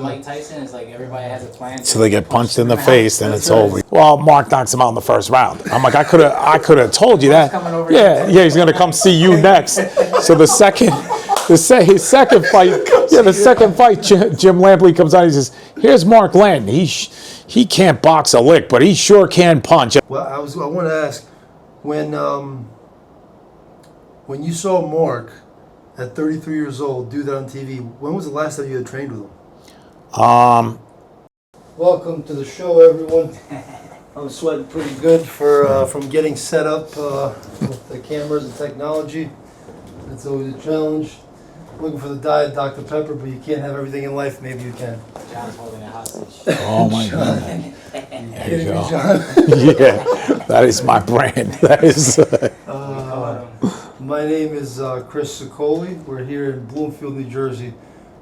Mike Tyson. It's like everybody has a plan. So they get punched in the out. face, then it's over. Well, Mark knocks him out in the first round. I'm like, I could have told you that. coming over Yeah, he's gonna come see you next. So his second fight, Jim Lampley comes out. He says, "Here's Mark Landon. He can't box a lick, but he sure can punch." Well, I want to ask, when you saw Mark at 33 years old do that on TV, when was the last time you had trained with him? Welcome to the show, everyone. I'm sweating pretty good from getting set up with the cameras and technology. It's always a challenge. Looking for the diet Dr. Pepper, but you can't have everything in life. Maybe you can. John's holding a hostage. Oh my God! There you go. Yeah, that is my brand. That is. My name is Chris Sicoli. We're here in Bloomfield, New Jersey,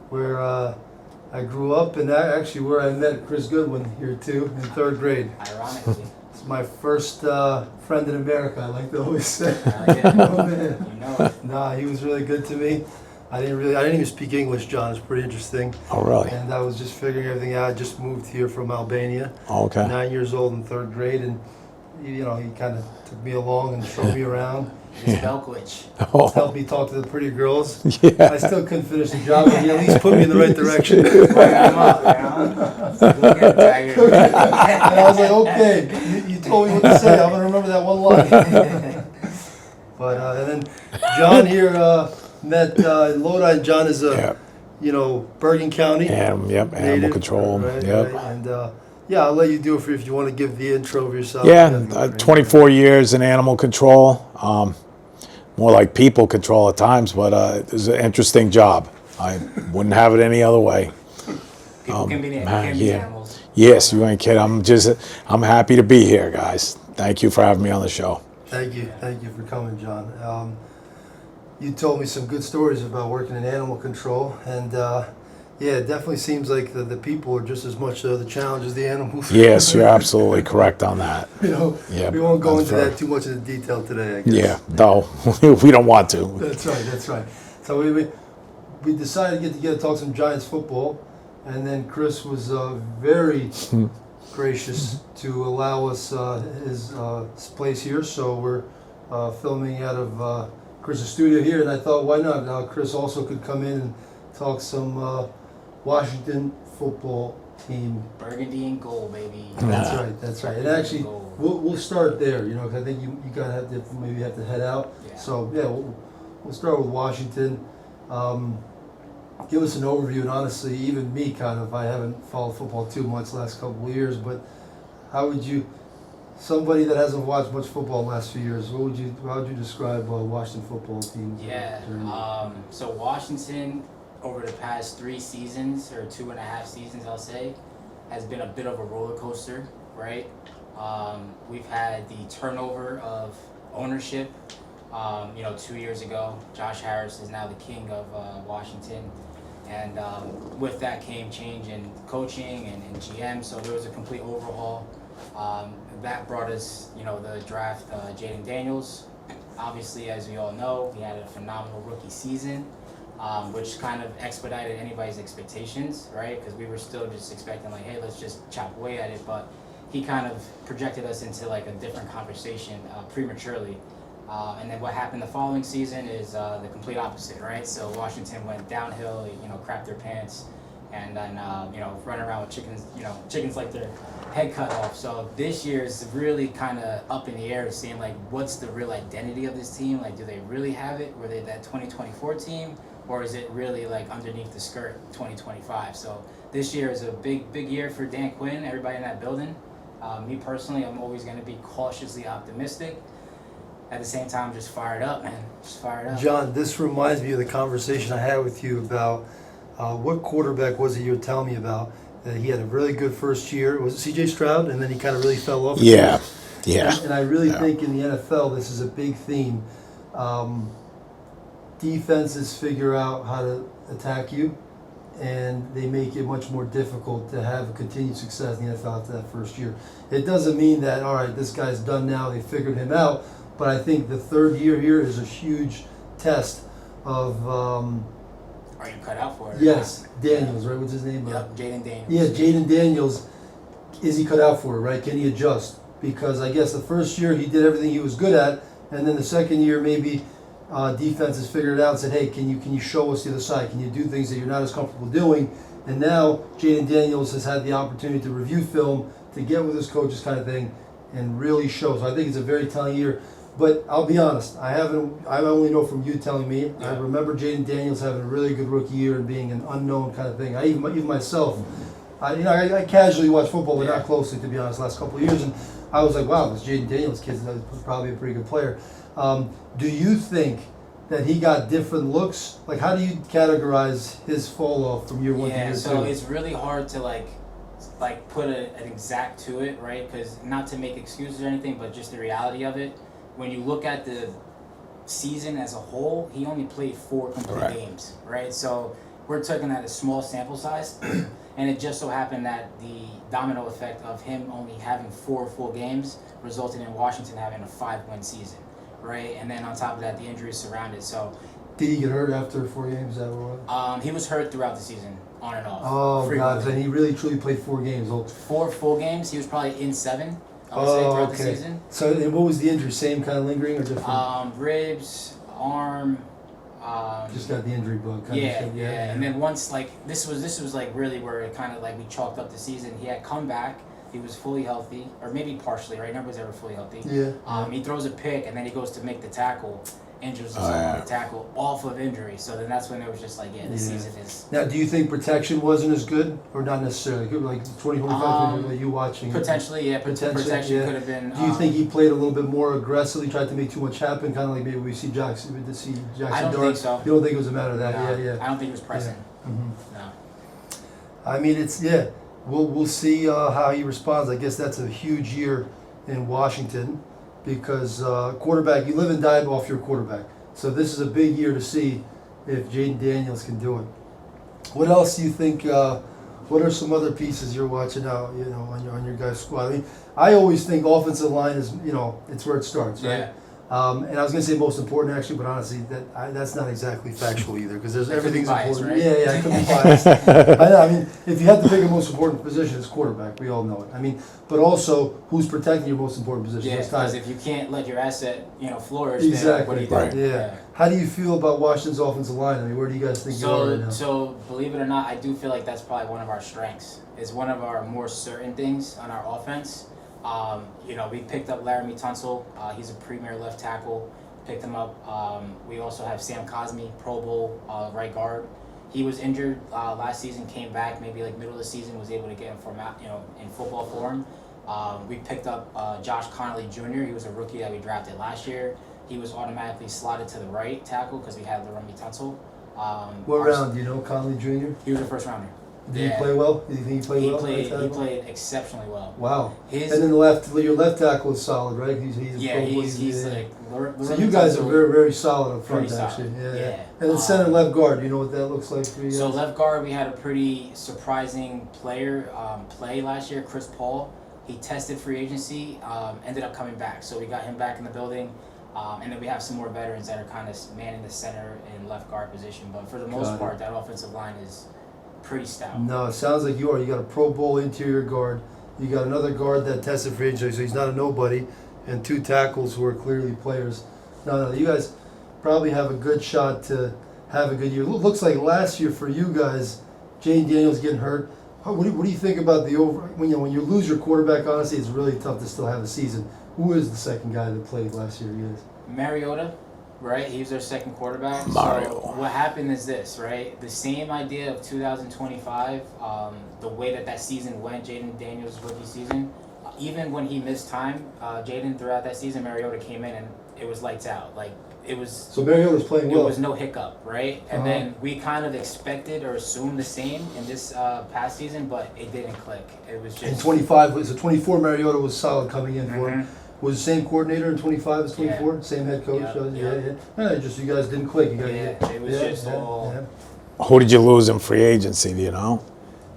where I grew up, and actually where I met Chris Goodwin here too in third grade. Ironically. It's my first friend in America, I like to always say. Yeah. Oh, man. You know it. Nah, he was really good to me. I didn't even speak English, John. It's pretty interesting. Oh really? And I was just figuring everything out. I just moved here from Albania. Okay. 9 years old in third grade, and he kind of took me along and showed me around. It's Belkwich. Oh, Helped me talk to the pretty girls. yeah. I still couldn't finish the job, but he at least put me in the right direction. I'm up, Look at Tiger. And I was like, okay, you told me what to say. I'm going to remember that one line. But and then John here met Lodi. And John is Bergen County. Animal native, control. right, Yep. right. And yeah, I'll let you do it if you want to give the intro of yourself. Yeah, 24 years in animal control. More like people control at times, but it's an interesting job. I wouldn't have it any other way. People can be yeah. animals. Yes, you ain't kidding. I'm happy to be here, guys. Thank you for having me on the show. Thank you for coming, John. You told me some good stories about working in animal control, and yeah, it definitely seems like the people are just as much the challenge as the animals. Yes, you're absolutely correct on that. We won't go into that too much in detail today, I guess. Yeah, no, we don't want to. That's right. So we decided to get together, talk some Giants football, and then Chris was very gracious to allow us his place here. So we're filming out of Chris's studio here, and I thought, why not? Chris also could come in and talk some Washington football team. Burgundy and gold, baby. That's right. And actually, we'll start there. Because I think you gotta have to head out. Yeah. So yeah, we'll start with Washington. Give us an overview, and honestly, even me, I haven't followed football too much the last couple of years, but how would you, somebody that hasn't watched much football in the last few years, how would you describe Washington football team? Yeah. So Washington, over the past 3 seasons, or 2.5 seasons, I'll say, has been a bit of a roller coaster, right? We've had the turnover of ownership. 2 years ago, Josh Harris is now the king of Washington. And with that came change in coaching and GM, so there was a complete overhaul. That brought us, the draft, Jaden Daniels. Obviously, as we all know, he had a phenomenal rookie season, which kind of expedited anybody's expectations, right? Because we were still just expecting, like, hey, let's just chop away at it. But he kind of projected us into, like, a different conversation prematurely. And then what happened the following season is the complete opposite, right? So Washington went downhill, crapped their pants, and then, running around with chickens like their head cut off. So this year is really kind of up in the air, seeing, like, what's the real identity of this team? Like, do they really have it? Were they that 2024 team? Or is it really, like, underneath the skirt 2025? So this year is a big year for Dan Quinn, everybody in that building. Me personally, I'm always going to be cautiously optimistic. At the same time, just fired up, man. Just fired up. John, this reminds me of the conversation I had with you about what quarterback was it you were telling me about? He had a really good first year. Was it C.J. Stroud? And then he kind of really fell off. Yeah. And I really think in the NFL, this is a big theme. Defenses figure out how to attack you, and they make it much more difficult to have continued success in the NFL after that first year. It doesn't mean that, all right, this guy's done now, they figured him out. But I think the third year here is a huge test of Are you cut out for it? Yes, Daniels, right? What's his name? Yep, Jaden Daniels. Yeah, Jaden Daniels. Is he cut out for it, right? Can he adjust? Because I guess the first year he did everything he was good at, and then the second year maybe defenses figured it out and said, hey, can you show us the other side? Can you do things that you're not as comfortable doing? And now Jaden Daniels has had the opportunity to review film, to get with his coaches kind of thing, and really show. So I think it's a very telling year. But I'll be honest, I only know from you telling me. Yeah. I remember Jaden Daniels having a really good rookie year and being an unknown kind of thing. Even myself, I casually watch football, but not closely, to be honest, last couple of years. And I was like, wow, this Jaden Daniels kid's probably a pretty good player. Do you think that he got different looks? Like, how do you categorize his fall off from year one to year Yeah, two? so it's really hard to like put an exact to it, right? Because not to make excuses or anything, but just the reality of it. When you look at the season as a whole, he only played 4 complete games, right? So we're talking at a small sample size, and it just so happened that the domino effect of him only having 4 full games resulted in Washington having a 5-win season, right? And then on top of that, the injuries surrounded. So Did he get hurt after 4 games? Is that what it was? he was hurt throughout the season, on and off. Oh, God. frequently. And he really, truly played 4 games. Oh, 4 full games. He was probably in 7. I would say throughout the season. So and what was the injury? Same kind of lingering or different? Ribs, arm. Just got the injury bug. Kind Yeah, of yeah. And then once this was like really where it kind of like we chalked up the season. He had come back. He was fully healthy, or maybe partially, right? Nobody's ever fully healthy. Yeah. He throws a pick and then he goes to make the tackle, injures himself on the tackle off of injury. So then that's when it was just like, this season is Now, do you think protection wasn't as good, or not necessarily? Like 2025, you watching? potentially, yeah. Protection yeah. could have been. Do you think he played a little bit more aggressively, tried to make too much happen, kind of like maybe we see Jackson? I don't think so. You don't think it was a matter of that? No, Yeah. I don't think it was pressing. Mhm. No. I mean, We'll see how he responds. I guess that's a huge year in Washington because quarterback. You live and die off your quarterback. So this is a big year to see if Jaden Daniels can do it. What else do you think? What are some other pieces you're watching out? On your guys' squad. I mean, I always think offensive line is it's where it starts, right? Yeah. And I was going to say most important actually, but honestly, that's not exactly factual either because It could be everything's biased, important. right? Yeah, it could be biased. I mean, if you have to pick a most important position, it's quarterback. We all know it. I mean, but also who's protecting your most important position? Yeah, It's time. because if you can't let your asset, flourish, Exactly. then what do you do? Right. Yeah. How do you feel about Washington's offensive line? I mean, where do you guys think you are right now? So believe it or not, I do feel like that's probably one of our strengths. It's one of our more certain things on our offense. We picked up Laramie Tunsil. He's a premier left tackle. Picked him up. We also have Sam Cosme, Pro Bowl right guard. He was injured last season, came back maybe like middle of the season, was able to get him in football form. We picked up Josh Connolly Jr. He was a rookie that we drafted last year. He was automatically slotted to the right tackle because we had Laramie Tunsil. What round? Do you know Conley Jr.? He was a first rounder. Did he play well? Do you think he played He well? played exceptionally well. Wow. His And then your left tackle is solid, right? He's he's like. So you guys are very, very solid up front, Pretty solid, actually. yeah. And then center left guard, you know what that looks like for you? So guys? left guard, we had a pretty surprising player play last year, Chris Paul. He tested free agency, ended up coming back. So we got him back in the building. And then we have some more veterans that are kind of manning the center and left guard position. But for the most part, that offensive line is pretty stout. No, it sounds like you are. You got a Pro Bowl interior guard. You got another guard that tested free agency, so he's not a nobody. And 2 tackles who are clearly players. No, you guys probably have a good shot to have a good year. Looks like last year for you guys, Jaden Daniels getting hurt. What do you think about the over? When you lose your quarterback, honestly, it's really tough to still have a season. Who is the second guy that played last year, you guys? Mariota, right? He was our second quarterback. Mario. So what happened is this, right? The same idea of 2025, the way that season went, Jaden Daniels' rookie season, even when he missed time, Jaden throughout that season, Mariota came in and it was lights out. Like it was. So Mariota's playing well. There was no hiccup, right? And then we kind of expected or assumed the same in this past season, but it didn't click. It was In just. 25, so 24 Mariota was solid coming in for him. Mhm. Was the same coordinator in 25 as 24? Yeah. Same head coach? Yeah. Yeah, just you guys didn't click. You guys, It was just all. yeah. Who did you lose in free agency? Do you know?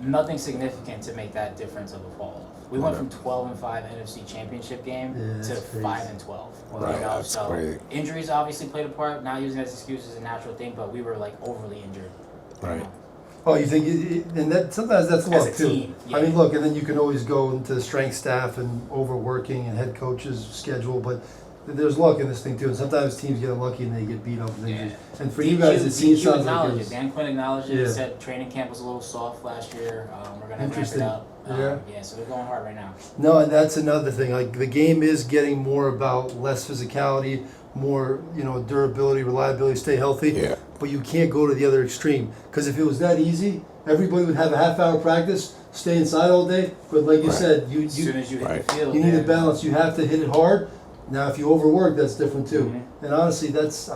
Nothing significant to make that difference of a fall off. We went from 12-5 NFC Championship game Yeah, to that's crazy. 5-12. Right, that's so crazy. injuries obviously played a part. Not using it as an excuse is a natural thing, but we were like overly injured. Right. Oh, you think, and that sometimes that's luck a too. team, I yeah. mean, look, and then you can always go into strength staff and overworking and head coach's schedule, but there's luck in this thing too. And sometimes teams get unlucky and they get beat up and Yeah. injured. And for you guys, it seems DQ sounds like acknowledged it it. was, Dan Quinn acknowledged it. Yeah. He said training camp was a little soft last year. We're gonna ramp Interesting. it up. Yeah. Yeah, so they're going hard right now. no, and that's another thing. Like the game is getting more about less physicality, more durability, reliability, stay healthy. Yeah. But you can't go to the other extreme because if it was that easy, everybody would have a half-hour practice, stay inside all day. But like you Right. said, As soon as you hit Right. the field, you need a man, balance. You have to hit it hard. Now, if you overwork, that's different too. Mhm. And honestly, that's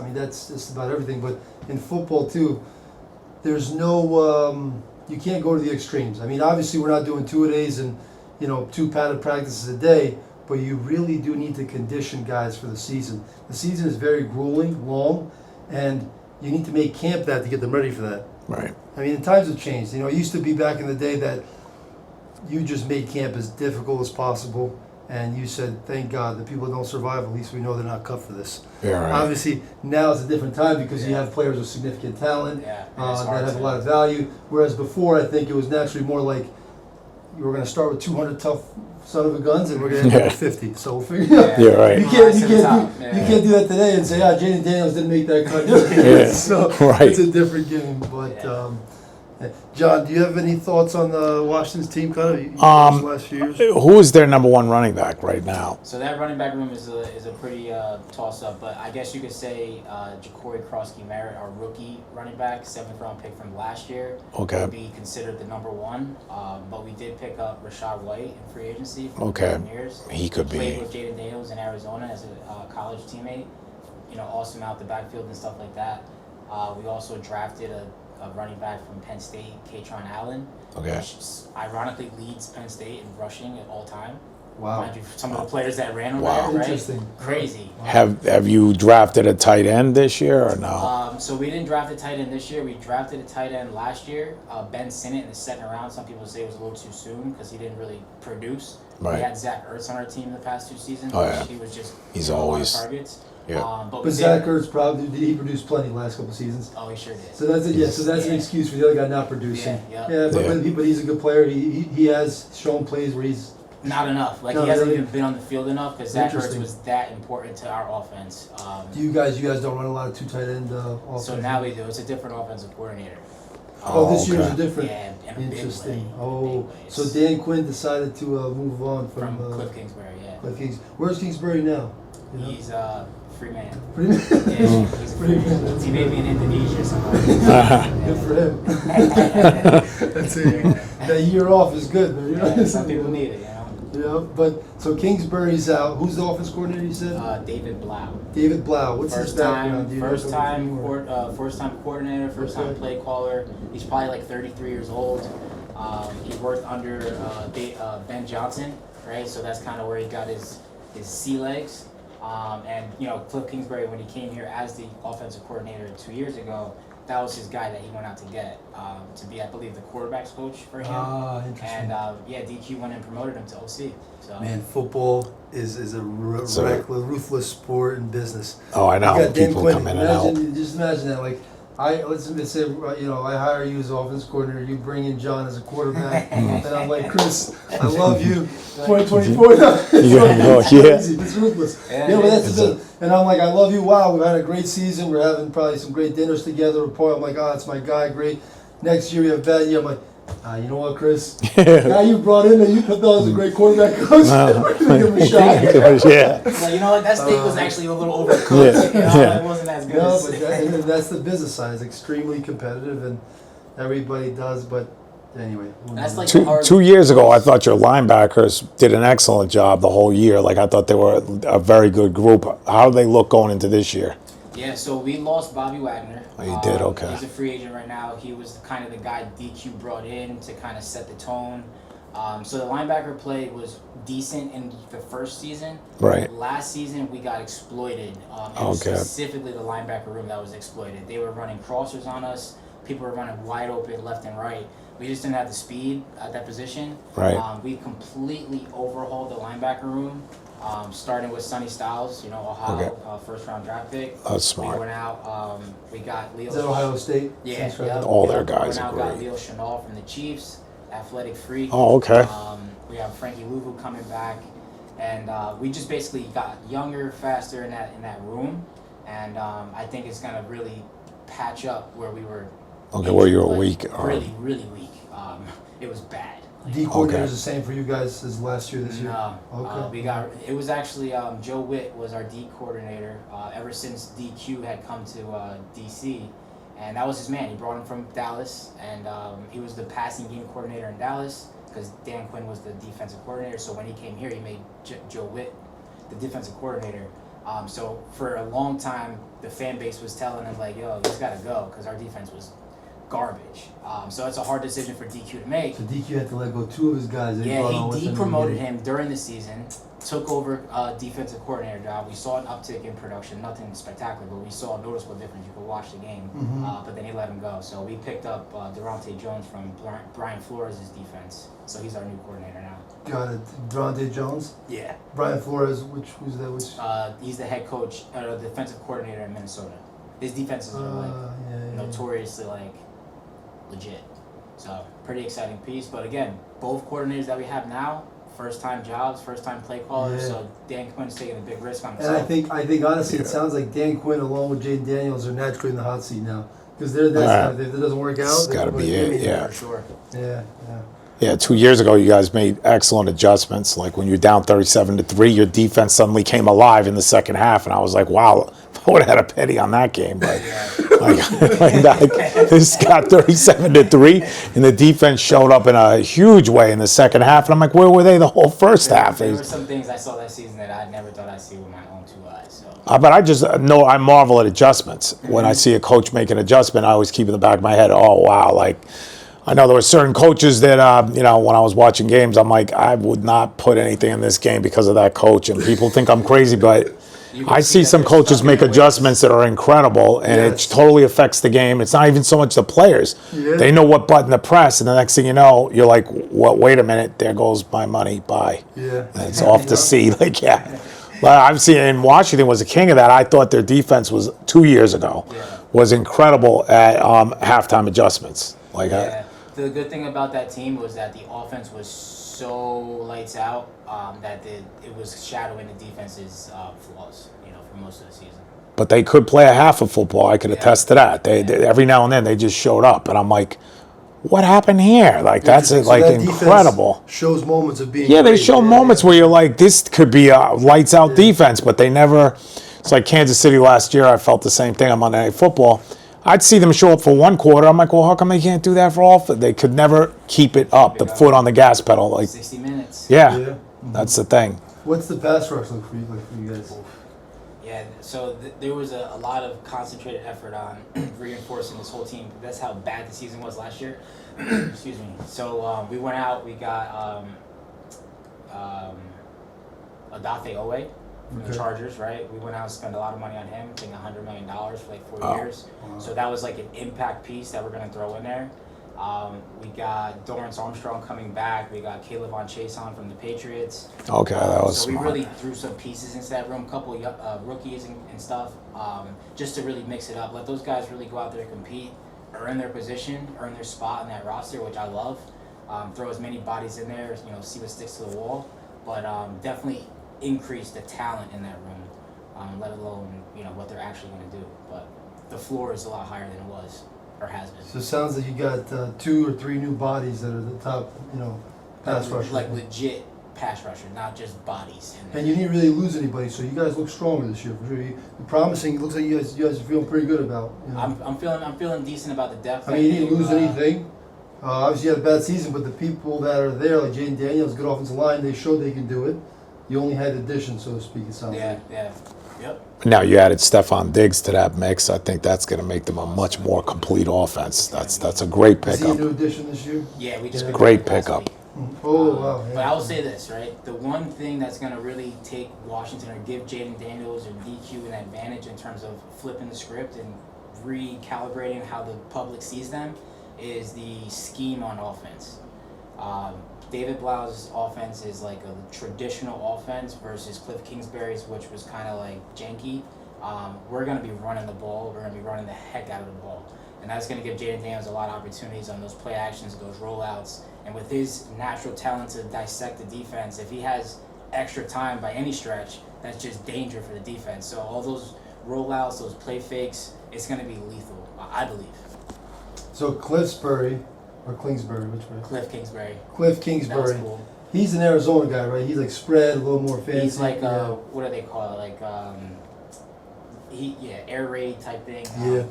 just about everything. But in football too, there's no you can't go to the extremes. I mean, obviously, we're not doing 2-a-days and 2 padded practices a day. But you really do need to condition guys for the season. The season is very grueling, long, and you need to make camp that to get them ready for that. Right. I mean, times have changed. It used to be back in the day that you just made camp as difficult as possible, and you said, "Thank God the people that don't survive. At least we know they're not cut for this." Yeah. Right. Obviously, now it's a different time because you Yeah. have players with significant talent Yeah, and it's that hard have a to- lot of value. Whereas before, I think it was naturally more like you were going to start with 200 tough son of a guns, and we're going to end up Yeah. with 50. So we'll figure it out. Yeah. Right. You can't, Rise to the top. you Yeah. can't do that today and say, Jaden Daniels didn't make that cut. Yeah. So Right. it's a different game. But Yeah. John, do you have any thoughts on the Washington's team kind of the last few years? Who is their number one running back right now? So that running back room is a pretty toss up, but I guess you could say Ja'Cory Krosky Merritt, our rookie running back, 7th round pick from last year, Okay. would be considered the number one. But we did pick up Rashad White in free agency for Okay. 7 years. He could Played be. with Jaden Daniels in Arizona as a college teammate. Awesome out the backfield and stuff like that. We also drafted a running back from Penn State, Katron Allen, Okay. which ironically leads Penn State in rushing at all time. Wow. Mind you, some of the players that ran over Wow. there, right? Interesting. Crazy. Have you drafted a tight end this year or no? So we didn't draft a tight end this year. We drafted a tight end last year. Ben Sinnott in the 2nd round. Some people say it was a little too soon because he didn't really produce. Right. We had Zach Ertz on our team the past 2 seasons. Oh, which yeah. He was just He's a lot of always- targets. Yeah. But But Zach Ertz probably did he produce plenty last couple seasons? Oh, he sure did. So that's it. Yeah. So that's an Yeah. excuse for the other guy not producing. Yeah, But he's a good player. He has shown plays where he's Not enough. Like No, he hasn't really? even been on the field enough because Zach Ertz Interesting. was that important to our offense. Do you guys don't run a lot of 2 tight end offense? So now we do. It's a different offensive coordinator. Oh, this year's okay. a different. Yeah, in a big Interesting. way. Oh, so Dan Quinn decided to move on from from Cliff Kingsbury, yeah. Cliff Kings. Where's Kingsbury now? You know? He's free man. Pretty Yeah, he's a free Pretty man. man. He may be in Indonesia somewhere. good for him. That's it. That year off is good. You know? Yeah, some people need it, Yeah, but so Kingsbury's out. Who's the offense coordinator? You said David Blau. David Blau. What's his background? Do you know First time coordinator, first time Okay. play caller. He's probably like 33 years old. He worked under Ben Johnson, right? So that's kind of where he got his sea legs. And Cliff Kingsbury, when he came here as the offensive coordinator 2 years ago, that was his guy that he went out to get to be, I believe, the quarterbacks coach for him. Ah, interesting. And DQ went and promoted him to OC. So Man, football is a reckless, ruthless sport and business. Oh, I know. You got Dan People Quinn. come in and out. Just imagine that. Like, let's say, I hire you as offense coordinator. You bring in John as a quarterback, and I'm like, Chris, I love you. 2024. It's crazy. It's ruthless. Yeah, But that's it's the thing. And I'm like, I love you. Wow, we've had a great season. We're having probably some great dinners together. Rapport. I'm like, it's my guy. Great. Next year we have a bad year. I'm like, you know what, Chris? The guy you brought in that you thought was a great quarterback coach. We're gonna give him a shot. Yeah. Well, you know what? That steak was actually a little overcooked. Yeah. It wasn't as good. No, as but that's the business side. It's extremely competitive, and everybody does. But anyway, That's like Two, the hard. 2 years ago, I thought your linebackers did an excellent job the whole year. Like, I thought they were a very good group. How do they look going into this year? Yeah, so we lost Bobby Wagner. Oh, you did? Okay. He's a free agent right now. He was kind of the guy DQ brought in to kind of set the tone. So the linebacker play was decent in the first season. Right. Last season we got exploited. It was Okay. specifically the linebacker room that was exploited. They were running crossers on us. People were running wide open left and right. We just didn't have the speed at that position. Right. We completely overhauled the linebacker room. Starting with Sonny Styles, Ohio, Okay. first-round draft pick. That's smart. We went out. We got Leo. Is that Ohio State? Yeah, Since right yeah. now? All their Yep. guys We are now got great. Leo Chenal from the Chiefs, athletic freak. Oh, okay. We have Frankie Louvu coming back, and we just basically got younger, faster in that room, and I think it's gonna really patch up where we were. Okay, where you were like, weak. Really, really weak. It was bad. D coordinator is Okay. the same for you guys as last year, this year? No, Okay. it was actually Joe Witt was our D coordinator ever since DQ had come to DC, and that was his man. He brought him from Dallas, and he was the passing game coordinator in Dallas because Dan Quinn was the defensive coordinator. So when he came here, he made Joe Witt the defensive coordinator. So for a long time, the fan base was telling him like, "Yo, he's got to go," because our defense was garbage. So it's a hard decision for DQ to make. So DQ had to let go 2 of his guys. That Yeah, brought on with he him depromoted in the him during the season, took over defensive coordinator job. We saw an uptick in production, nothing spectacular, but we saw a noticeable difference. You could watch the game, but then he let him go. So we picked up Durante Jones from Brian Flores' defense. So he's our new coordinator now. beginning. Got it. Durante Jones? Yeah. Brian Flores, who's that? Which? He's the head coach, defensive coordinator in Minnesota. His defenses are like yeah. notoriously like legit. So pretty exciting piece. But again, both coordinators that we have now, first time jobs, first time play callers. Yeah. So Dan Quinn's taking a big risk on And himself. I think honestly, it Yeah. sounds like Dan Quinn along with Jaden Daniels are naturally in the hot seat now. Because they're that's Right. if it doesn't work out, It's they're gotta gonna be give it, me- yeah. For sure. Yeah. Yeah, 2 years ago, you guys made excellent adjustments. Like when you're down 37-3, your defense suddenly came alive in the second half, and I was like, "Wow, I would have had a penny on that game." But this got 37-3, and the defense showed up in a huge way in the second half. And I'm like, "Where were they the whole first half?" There were some things I saw that season that I never thought I'd see with my own 2 eyes. So But I just know I marvel at adjustments. When I see a coach make an adjustment, I always keep in the back of my head, "Oh wow!" Like I know there were certain coaches that when I was watching games, I'm like, I would not put anything in this game because of that coach. And people think I'm crazy, but you can I see that some they're coaches stuck in make their ways. adjustments that are incredible, and Yes. it totally affects the game. It's not even so much the players; Yeah. they know what button to press, and the next thing you know, you're like, "What? Wait a minute! There goes my money. Bye." Yeah. And it's off the sea. Like, yeah. But I've seen in Washington was a king of that. I thought their defense was 2 years ago was incredible at halftime adjustments. Like, Yeah. The good thing about that team was that the offense was so lights out that it was shadowing the defense's flaws, for most of the season. but they could play a half of football. I could attest to that. They every now and then they just showed up, and I'm like, what happened here? Like that's So like that defense incredible. Shows moments of being. Yeah, they great. show moments where you're like, this could be a lights out defense, but they never. It's like Kansas City last year. I felt the same thing on Monday Night Football. I'd see them show up for one quarter. I'm like, well, how come they can't do that for all? They could never keep it up, the foot on the gas pedal. Like, 60 minutes. yeah, Yeah. that's the thing. What's the pass rush like for you guys? Yeah, so there was a lot of concentrated effort on reinforcing this whole team. That's how bad the season was last year. Excuse me. So we went out, we got Adafe Owe from the Okay. Chargers, right? We went out and spent a lot of money on him, I think $100 million for like 4 Oh. years. So that was like an impact piece that we're going to throw in there. We got Dorrance Armstrong coming back. We got Caleb on Chase on from the Patriots. Okay, that was So smart. we really threw some pieces into that room, a couple of rookies and stuff, just to really mix it up. Let those guys really go out there and compete, earn their position, earn their spot in that roster, which I love. Throw as many bodies in there, see what sticks to the wall. But definitely increase the talent in that room, let alone what they're actually going to do. But the floor is a lot higher than it was or has been. So it sounds like you got 2 or 3 new bodies that are the top, pass rushers. Like legit pass rusher, not just bodies. And you didn't really lose anybody, so you guys look stronger this year for sure. You're promising. It looks like you guys are feeling pretty good about. I'm feeling decent about the depth. I mean, you didn't think, lose anything. Obviously, you had a bad season, but the people that are there, like Jaden Daniels, good offensive line, they showed they can do it. You only had additions, so to speak. It sounds Yeah, like. yeah, yep. Now you added Stephon Diggs to that mix. I think that's going to make them a much more complete offense. That's a great Is he a pickup. new addition this year? Yeah, we just Yeah. picked Great him up last pickup. week. Oh wow! Yeah. But I will say this, right? The one thing that's going to really take Washington or give Jaden Daniels or DQ an advantage in terms of flipping the script and recalibrating how the public sees them is the scheme on offense. David Blau's offense is like a traditional offense versus Cliff Kingsbury's, which was kind of like janky. We're going to be running the ball. We're going to be running the heck out of the ball. And that's going to give Jaden Daniels a lot of opportunities on those play actions, those rollouts. And with his natural talent to dissect the defense, if he has extra time by any stretch, that's just danger for the defense. So all those rollouts, those play fakes, it's going to be lethal, I believe. So Cliffsbury, or Kingsbury, which way? Cliff Kingsbury. Cliff That was Kingsbury. cool. He's an Arizona guy, right? He's like spread, a little more fancy. He's like yeah. what do they call it? Like air raid type thing. Yeah.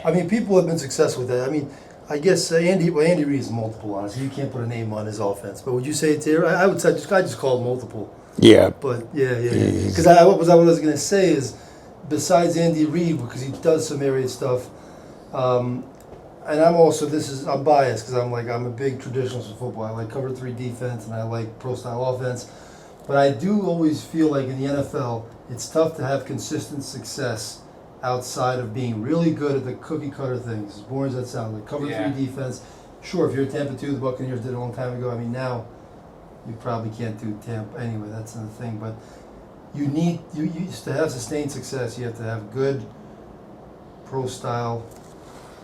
I mean, people have been successful with that. I mean, I guess Andy Reid is multiple, honestly. You can't put a name on his offense. But would you say it's here? I would say I just call it multiple. Yeah. But yeah. Because what I was going to say is, besides Andy Reid, because he does some area stuff, and I'm also I'm biased because I'm a big traditionalist in football. I like cover 3 defense and I like pro style offense. But I do always feel like in the NFL, it's tough to have consistent success outside of being really good at the cookie cutter things. As boring as that sounds, like cover 3 defense. Sure, if you're Tampa 2, the Buccaneers did it a long time ago. I mean, now you probably can't do Tampa anyway. That's another thing. But you to have sustained success, you have to have good pro style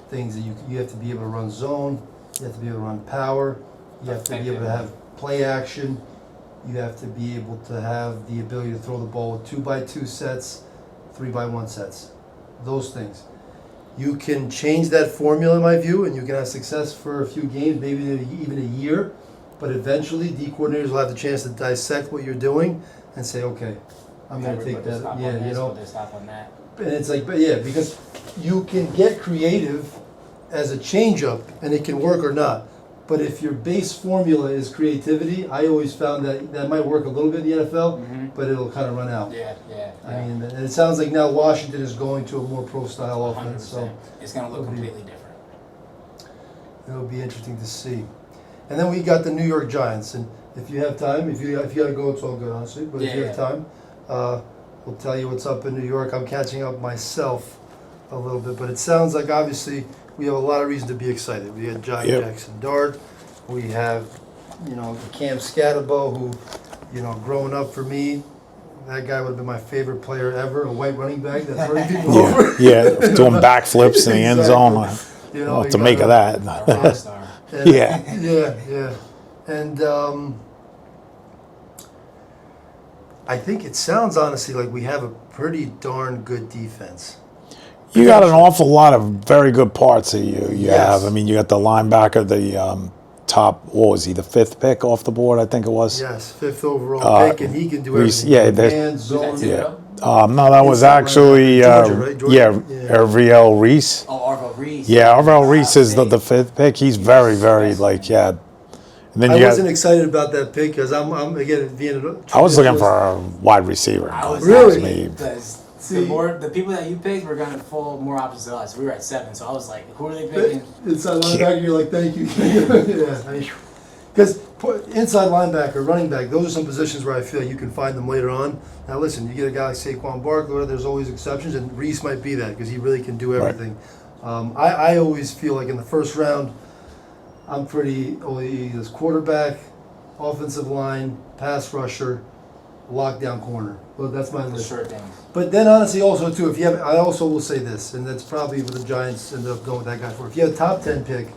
things that you have to be able to run zone. You have to be able to run power. You have to be able to have play action. You have to be able to have the ability to throw the ball with 2x2 sets, 3x1 sets. Those things. You can change that formula, in my view, and you can have success for a few games, maybe even a year. But eventually, D coordinators will have the chance to dissect what you're doing and say, okay, I'm going to take that. Yeah, you know. Stop on that. And it's like, but yeah, because you can get creative as a change-up, and it can work or not. But if your base formula is creativity, I always found that might work a little bit in the NFL, but it'll kind of run out. Yeah. I mean, and it sounds like now Washington is going to a more pro-style offense, so it's going to look completely different. it'll be interesting to see. And then we got the New York Giants, and if you have time, if you got to go, it's all good, honestly. But if you have time, we'll tell you what's up in New York. I'm catching up myself a little bit, but it sounds like obviously we have a lot of reason to be excited. We had John Jackson Dart. We have, Cam Scatterbo, who, growing up for me, that guy would have been my favorite player ever, a white running back that's running people over. Doing backflips in the end zone. What to make of that? Rock star. Yeah. And I think it sounds honestly like we have a pretty darn good defense. You got an awful lot of very good parts of you. You Yes. have. I mean, you got the linebacker, the top. What was he? The 5th pick off the board, I think it was. Yes, 5th overall pick, and he can do everything. yeah, Man, zone. Yeah. No, that was Inside actually linebacker. Georgia, right? Georgia? Yeah. Ariel Reese. Oh, Arvo Reese. Yeah, Arvel Reese is the 5th pick. He's very, very And then I you wasn't got, excited about that pick because I'm again being. I was looking for a wide receiver. I was Really? Because See- the people that you picked were going to fall more opposite to us. We were at 7, so I was like, who are they picking? Inside linebacker, you're like, thank you. Yeah, because inside linebacker, running back, those are some positions where I feel you can find them later on. Now listen, you get a guy like Saquon Barkley, there's always exceptions, and Reese might be that because he really can do everything. I always feel like in the first round, I'm pretty either quarterback, offensive line, pass rusher, lockdown corner. Well, that's my list. Sure thing. But then honestly also too, if you have, I also will say this, and that's probably what the Giants end up going with that guy for. If you have a top 10 pick,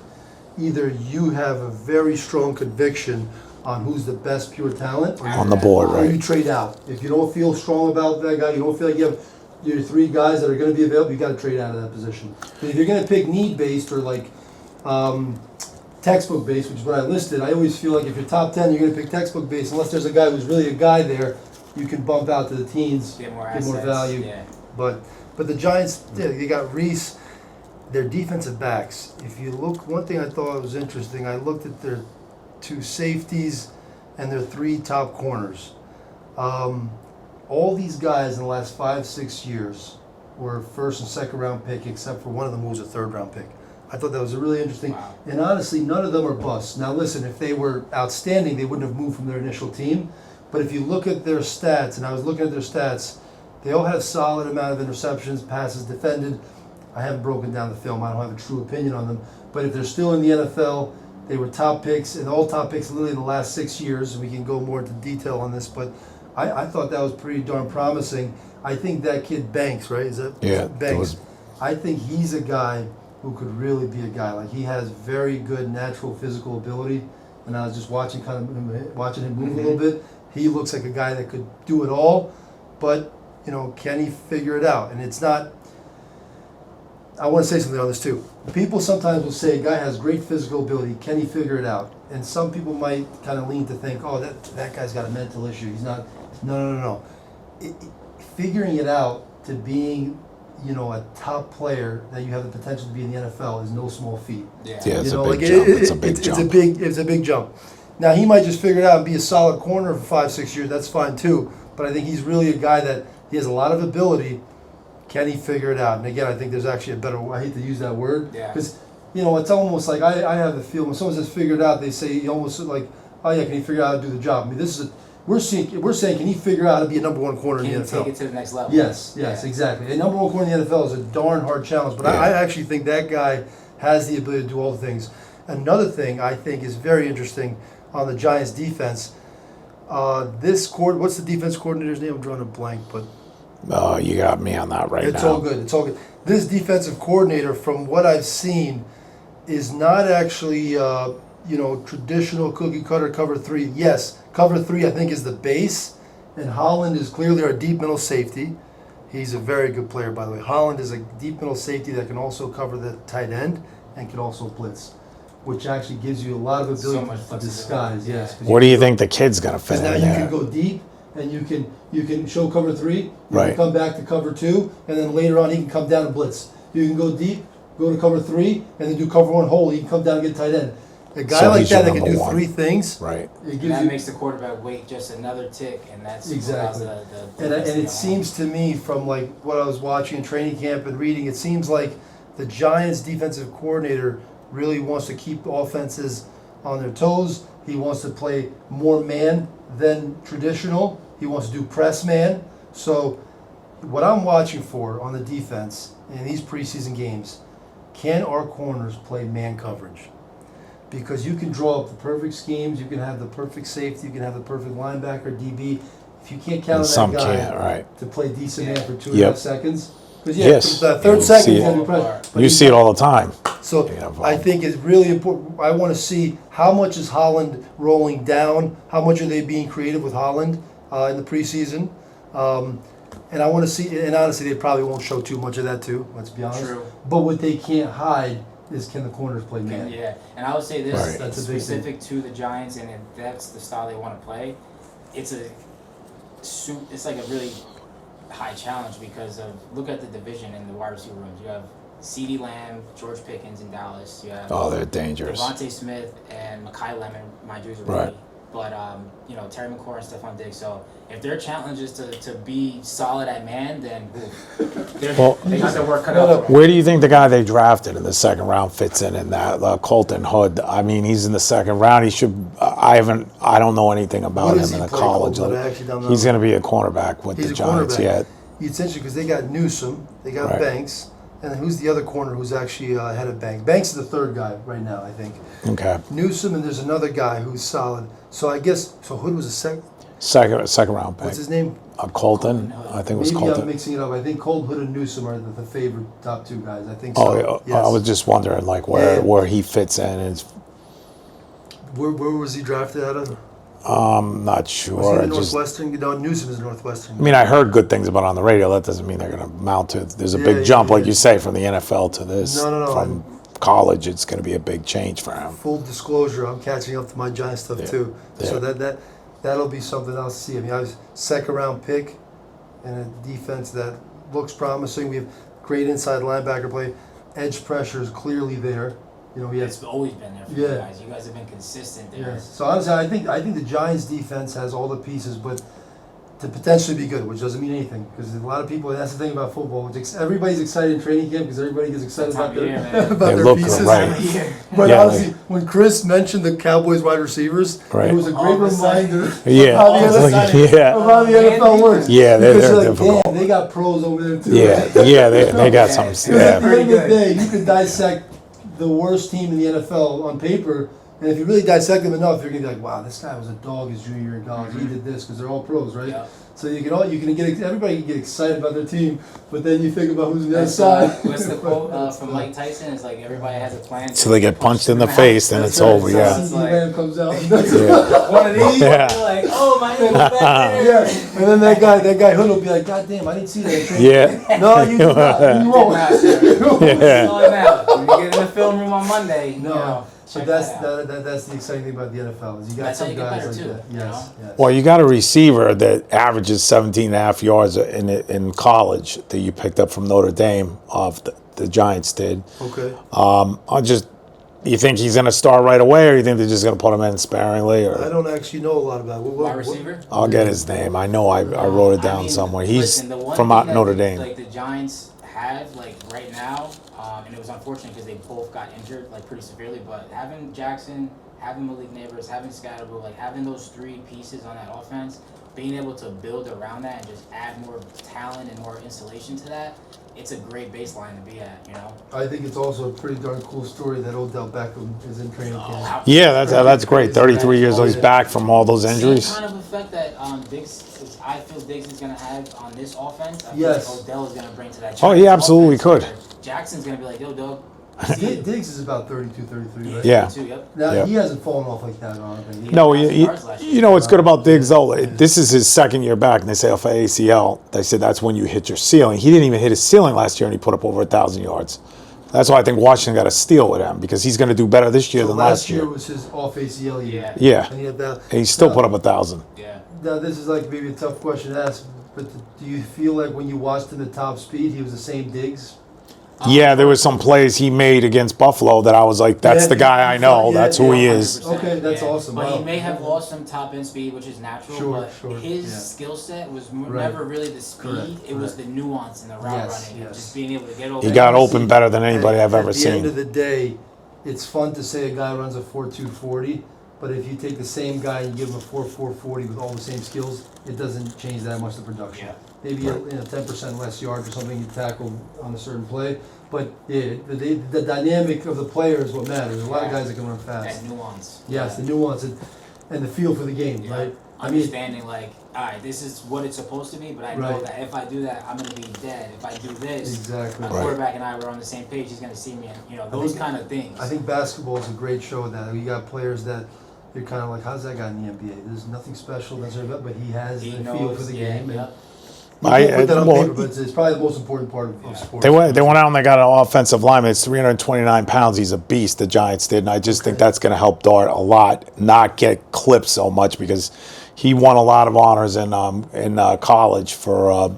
either you have a very strong conviction on who's the best pure talent, or On the board, or right? you trade out. If you don't feel strong about that guy, you don't feel like you have your 3 guys that are going to be available, you got to trade out of that position. But if you're going to pick need based or like textbook based, which is what I listed, I always feel like if you're top 10, you're going to pick textbook based unless there's a guy who's really a guy there. You can bump out to the teens, Get more get assets. more value. Yeah. But the Giants, they got Reese. Their defensive backs. If you look, one thing I thought was interesting. I looked at their 2 safeties and their 3 top corners. All these guys in the last 5-6 years were first and second round pick, except for one of them who was a 3rd round pick. I thought that was really interesting. Wow. And honestly, none of them are busts. Now listen, if they were outstanding, they wouldn't have moved from their initial team. But if you look at their stats, and I was looking at their stats, they all had a solid amount of interceptions, passes defended. I haven't broken down the film. I don't have a true opinion on them. But if they're still in the NFL, They were top picks, and all top picks literally in the last 6 years. We can go more into detail on this, but I thought that was pretty darn promising. I think that kid Banks, right? Is that Yeah, Banks? I think he's a guy who could really be a guy. Like, he has very good natural physical ability, and I was just watching him move a little bit. He looks like a guy that could do it all, but can he figure it out? And it's not. I want to say something on this too. People sometimes will say a guy has great physical ability. Can he figure it out? And some people might kind of lean to think, oh, that guy's got a mental issue. He's not. No. Figuring it out to being, a top player that you have the potential to be in the NFL is no small feat. Yeah. Yeah, it's a big like jump. It's a big jump. It's a big jump. Now he might just figure it out and be a solid corner for 5-6 years. That's fine too. But I think he's really a guy that he has a lot of ability. Can he figure it out? And again, I think there's actually a better. I hate to use that word because it's almost like I have the feel when someone says figure it out, they say almost like, oh yeah, can he figure out how to do the job? I mean, this is we're saying can he figure out how to be a number one corner in the NFL? Can he take it to the next level? Yes, Yeah. exactly. A number one corner in the NFL is a darn hard challenge, but Yeah. I actually think that guy has the ability to do all the things. Another thing I think is very interesting on the Giants defense. What's the defense coordinator's name? I'm drawing a blank, but Oh, you got me on that right it's now. all good. It's all good. This defensive coordinator, from what I've seen, is not actually traditional cookie cutter cover three. Yes, cover three I think is the base, and Holland is clearly our deep middle safety. He's a very good player, by the way. Holland is a deep middle safety that can also cover the tight end and can also blitz, which actually gives you a lot of ability So much to flexibility. disguise. Yes. 'cause What do you can go- think the kid's gonna fit Because now in you there? can go deep, and you can show cover three. You Right. can come back to cover two, and then later on he can come down and blitz. You can go deep, go to cover three, and then do cover one hole. He can come down and get tight end. A guy So like he's that your that can do number one. three things, Right. it And gives that you. makes the quarterback wait just another tick, and that's Exactly. allows the And defense to it go seems to me, from like what I was watching in training camp and reading, it seems like the Giants' defensive coordinator really wants to keep offenses on their toes. He wants to play more man than traditional. He wants to do press man. So, what I'm watching for on the defense in these preseason games, can our corners play man coverage? Because you can draw up the perfect schemes, you can have the perfect safety, you can have the perfect linebacker, DB. If you can't count And on some that guy can't, right? to play decent man for 2.5 Yep. seconds, because Yes. the You'll third second see he's it. gonna be pressed. But You he's see it not- all the time. So Yeah, I think it's really important. I want to see how much is Holland rolling down. How much are they being creative with Holland in the preseason? And I want to see. And honestly, they probably won't show too much of that too. Let's be honest. True. But what they can't hide is can the corners play man? Yeah, and I would say this Right. That's a big specific to the Giants, and if that's the style they want to play, it's like a really high challenge because of look at the division in the wide receiver rooms. You have CeeDee Lamb, George Pickens in Dallas. You have Oh, they're dangerous. Devontae Smith and Mekhi Lemon, mind you, is a Right. rookie. But Terry McLaurin and Stephon Diggs. So if their challenge is to be solid at man, then Well- they got their work cut out for them. Where do you think the guy they drafted in the second round fits in that Colton Hood? I mean, he's in the second round. He should. I don't know anything about What him does in he the play, college. Colton? I actually don't know. He's going to be a cornerback with He's the a Giants. cornerback. Yeah, It's interesting because they got Newsom, they got Right. Banks, and who's the other corner who's actually ahead of Banks? Banks is the third guy right now, I think. okay. Newsom, and there's another guy who's solid. So I guess Hood was a second. Second round pick. What's his name? Colton. I think it was Maybe I'm Colton. mixing it up. I think Colt Hood and Newsom are the favorite top two guys. I think Oh, so. yeah. I was just wondering like where Yeah. where he fits in. It's, Where was he drafted out of? I'm not Was sure. he I the just. Northwestern? No, Newsom is Northwestern. I mean, I heard good things about it on the radio. That doesn't mean they're going to mount to. There's a Yeah, big yeah, jump, like yeah. you say, from the NFL to this. No. From college, it's going to be a big change for him. Full disclosure, I'm catching up to my Giant stuff Yeah. too. So Yeah. that'll be something else to see. I mean, I was second round pick and a defense that looks promising. We have great inside linebacker play. Edge pressure is clearly there. We have It's always been there for Yeah. you guys. You guys have been consistent there. yes. So honestly, I think the Giants defense has all the pieces, but to potentially be good, which doesn't mean anything because a lot of people. That's the thing about football. Everybody's excited in training camp because everybody gets excited That about time their of year, man. about They their look pieces. right. But Yeah, honestly, when Chris mentioned the Cowboys wide receivers, Right. it was a great All of a sudden. reminder Yeah. of how the It's other like, side yeah. of how the NFL works. Yeah, they're Because you're like, difficult. damn, they got pros over there too. Yeah, they got some. Because at Yeah, the end of the day, you could dissect the worst team in the NFL on paper, And if you really dissect them enough, you're gonna be like, wow, this guy was a dog his junior year in college. He did this because they're all pros, right? Yeah. So you can get everybody can get excited about their team, but then you think about who's on the other side. What's the quote from Mike Tyson? It's like everybody has a plan. So they get punched in the face, then it's That's right. over. So Yeah. CeeDee like- Lamb comes out. One of these, Yeah. you're like, oh, my name is back there. Yeah, and then that guy Hood will be like, God damn, I didn't see that. Yeah. No, you did not. You won't. Yeah. Slow it down. When you get in the film room on Monday, No, you know, but check that's that out. that's the exciting thing about the NFL is you got That's how some you get guys better, like too, that. you Yes, know? yes. Well, you got a receiver that averages 17 and a half yards in college that you picked up from Notre Dame. Off the Giants did. Okay. You think he's going to start right away, or you think they're just going to put him in sparingly? I Or don't actually know a lot about it. Wide receiver? I'll get his name. I know I wrote it down I mean, somewhere. He's listen, the one from thing out that, Notre Dame. Like the Giants have, like right now, and it was unfortunate because they both got injured like pretty severely. But having Jackson, having Malik Neighbors, having Scatterbo, like having those three pieces on that offense, being able to build around that and just add more talent and more insulation to that, it's a great baseline to be at. You know. I think it's also a pretty darn cool story that Odell Beckham is in training camp. Yeah, that's great. 33 years old. He's back from all those injuries. Same kind of effect that I feel Diggs is going to have on this offense. I feel Yes. like Odell is going to bring to that. Oh, he Giants absolutely offense, could. where Jackson's going to be like, yo, dog. Diggs is about 32, 33, right? Yeah. Yep. Now, Yeah. he hasn't fallen off like that, I don't think. No, 1,000 you yards last year. know what's good about Diggs though? This is his second year back, and they say off of ACL, they said that's when you hit your ceiling. He didn't even hit his ceiling last year, and he put up over 1,000 yards. That's why I think Washington got a steal with him because he's going to do better this year So than last year year. was his off ACL year. Yeah, And he had that. and he still Now- put up 1,000. Yeah. Now, this is like maybe a tough question to ask, but do you feel like when you watched him at top speed, he was the same Diggs? Yeah, there was some plays he made against Buffalo that I was like, that's Yeah, the guy I know. yeah, That's who he yeah. is. 100%, Okay, that's awesome. But Wow. he may have lost some top end speed, which is natural. Sure, but sure, his yeah. skill set was Right. never really the speed. Correct, It was correct. the nuance in the route Yes, running, and yes. just being able to get over. He got Honestly, open better than anybody I've ever At the end of seen. the day, it's fun to say a guy runs a 4.240, but if you take the same guy and give him a 4.440 with all the same skills, it doesn't change that much the production. Yeah. Maybe 10% less yards or something you tackle on a certain play, but yeah, the dynamic of the player is what matters. There's a lot of guys that can run fast. that nuance. Yes, the nuance and the feel for the game, Yeah. right? I mean, Understanding like, all right, this is what it's supposed to be, but I know Right. that if I do that, I'm gonna be dead. If I do this, exactly. my quarterback and I were on the same page. He's gonna see me, and those think- kind of things. I think basketball is a great show of that. You got players that you're kind of like, how's that guy in the NBA? There's nothing special necessarily, but he has he the knows, feel for the yeah, game. And yep. you can't put that on well, paper, but it's probably the most important part of Yeah. sports. They went out and they got an offensive lineman. It's 329 pounds. He's a beast, the Giants did. And I just think that's going to help Dart a lot, not get clipped so much because he won a lot of honors in college for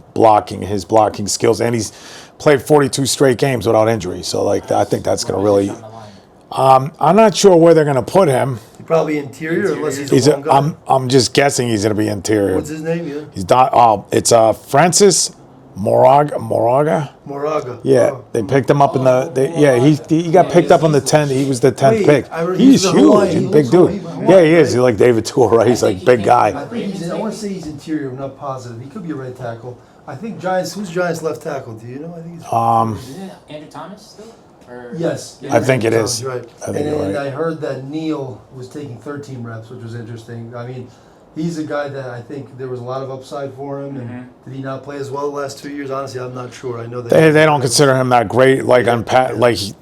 his blocking skills. And he's played 42 straight games without injury. So, I think that's going to really... On the line. I'm not sure where they're going to put him. Probably interior, unless he's He's a long guy. I'm just guessing he's going to be interior. What's his name? Yeah, He's not... it's Francis Moraga. Moraga. Yeah, Oh. they picked him up in the. He got picked up on the 10th. He was the 10th Wait, pick. I heard He's he's a huge, Hawaiian. He big looks dude. Hawaiian, Yeah, he is. He's right? like David Tour, right? He's I like think big he guy. I think I want to say he's interior. I'm not positive. He could be a right tackle. I think Giants. Who's Giants left tackle? Do you know? I think it's. Isn't it Andrew Thomas still? Or Yes. Yeah. I think it is. Right. I think and you're then right. I heard that Neal was taking 13 reps, which was interesting. I mean, he's a guy that I think there was a lot of upside for him. And Mhm. did he not play as well the last 2 years? Honestly, I'm not sure. I know that They don't consider him that great.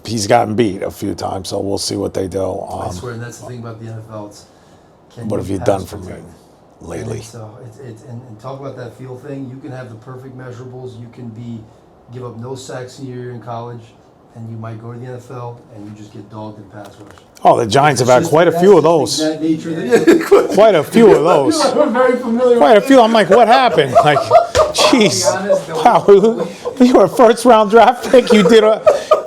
He's gotten beat a few times, so we'll see what they do. I swear, and that's the thing about the NFL. It's can What have you pass done for me protect? lately? And so and talk about that feel thing. You can have the perfect measurables. You can give up no sacks in your year in college, and you might go to the NFL and you just get dogged in pass rush. Oh, the Giants have had quite a few of those. That nature. That, Quite a few of those. We're very familiar. Quite a few. I'm like, what happened? Like, jeez. Wow, you were a first round draft pick. You did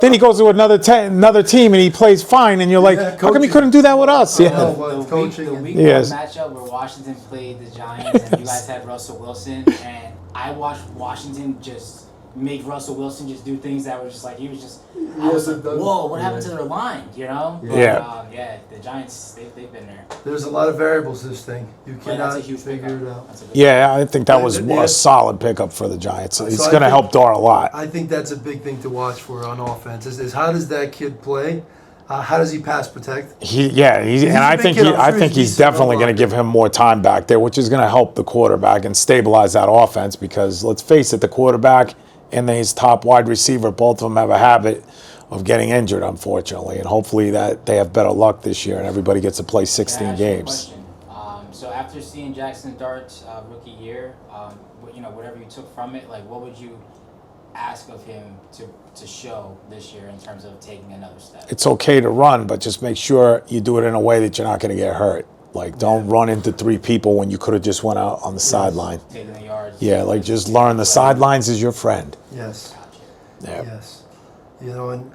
then he goes to another team and he plays fine, and you're like, Yeah, how come he coaching. couldn't do that with us? No, Yeah. well, The it's coaching. the and- week Yes. one matchup where Washington played the Giants and you guys had Russell Wilson, and I watched Washington just make Russell Wilson just do things that were just like, he was just, I was like, whoa, what happened to their line, Yeah. Yeah. The Giants, they've been there. There's a lot of variables to this thing. You But cannot that's a huge figure pickup. it out. That's a good Yeah, I think that was Yeah. a solid pickup for the Giants. It's So I going to think- help Dar a lot. I think that's a big thing to watch for on offense. Is how does that kid play, How does he pass protect? And a I big think kid, I'm sure he's he's decent definitely going to run give him more time back there, which is going to help the quarterback and stabilize that offense. Because let's face it, the quarterback and his top wide receiver, both of them have a habit of getting injured, unfortunately. And hopefully that they have better luck this year and everybody gets to play Can I 16 ask you a games. question? So after seeing Jackson Dart's rookie year, whatever you took from it, like what would you ask of him to show this year in terms of taking another step? It's okay to run, but just make sure you do it in a way that you're not going to get hurt. Like, don't run into 3 people when you could have just went out on the sideline. Taking the yards. Yeah, like just learn the sidelines is your friend. Yes. Gotcha. Yeah. Yes. And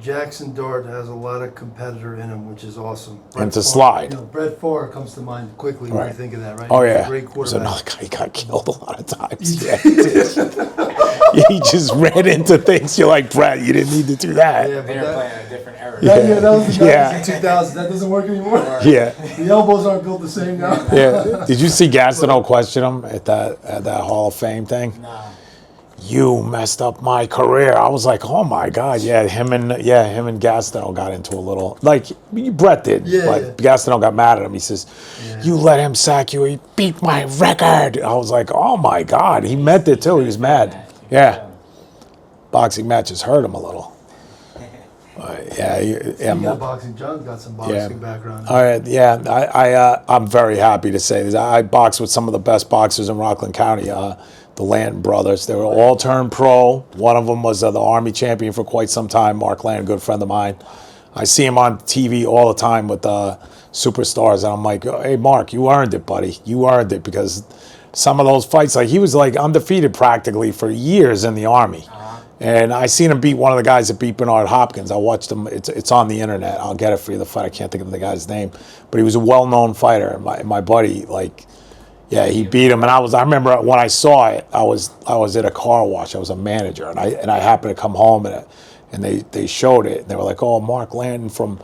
Jackson Dart has a lot of competitor in him, which is awesome. And to Favre, slide. Brett Favre comes to mind quickly when you Right. think of that, right? Oh He's a yeah, great there's quarterback. another guy who got killed a lot of times. Yeah, he did. He just ran into things. You're like, Brett, you didn't need to do that. Yeah, but They're that, playing a different era. that was the Yeah. 2000s. That doesn't work anymore. Yeah, The elbows aren't built the same now. yeah. Did you see Gastineau question him at that Hall of Fame thing? Nah. You messed up my career. I was like, oh my God, him and Gastineau got into a little, like Brett did, Yeah, but yeah. Gastineau got mad at him. He says, you let him sack you. He beat my record. I was like, oh my God, he meant it too. He was mad. Yeah, boxing matches hurt him a little. Speaking of boxing, John's got some boxing background. All right, I'm very happy to say this. I boxed with some of the best boxers in Rockland County, the Lanton brothers. They were all turned pro. One of them was the Army champion for quite some time, Mark Lanton, good friend of mine. I see him on TV all the time with superstars, and I'm like, hey, Mark, you earned it, buddy. You earned it, because some of those fights, like he was like undefeated practically for years in the Army. And I seen him beat one of the guys that beat Bernard Hopkins. I watched him. It's on the internet. I'll get it for you, the fight. I can't think of the guy's name. But he was a well-known fighter. And my buddy, he beat him. And I remember when I saw it, I was at a car wash. I was a manager. And I happened to come home and they showed it. And they were like, oh, Mark Lanton from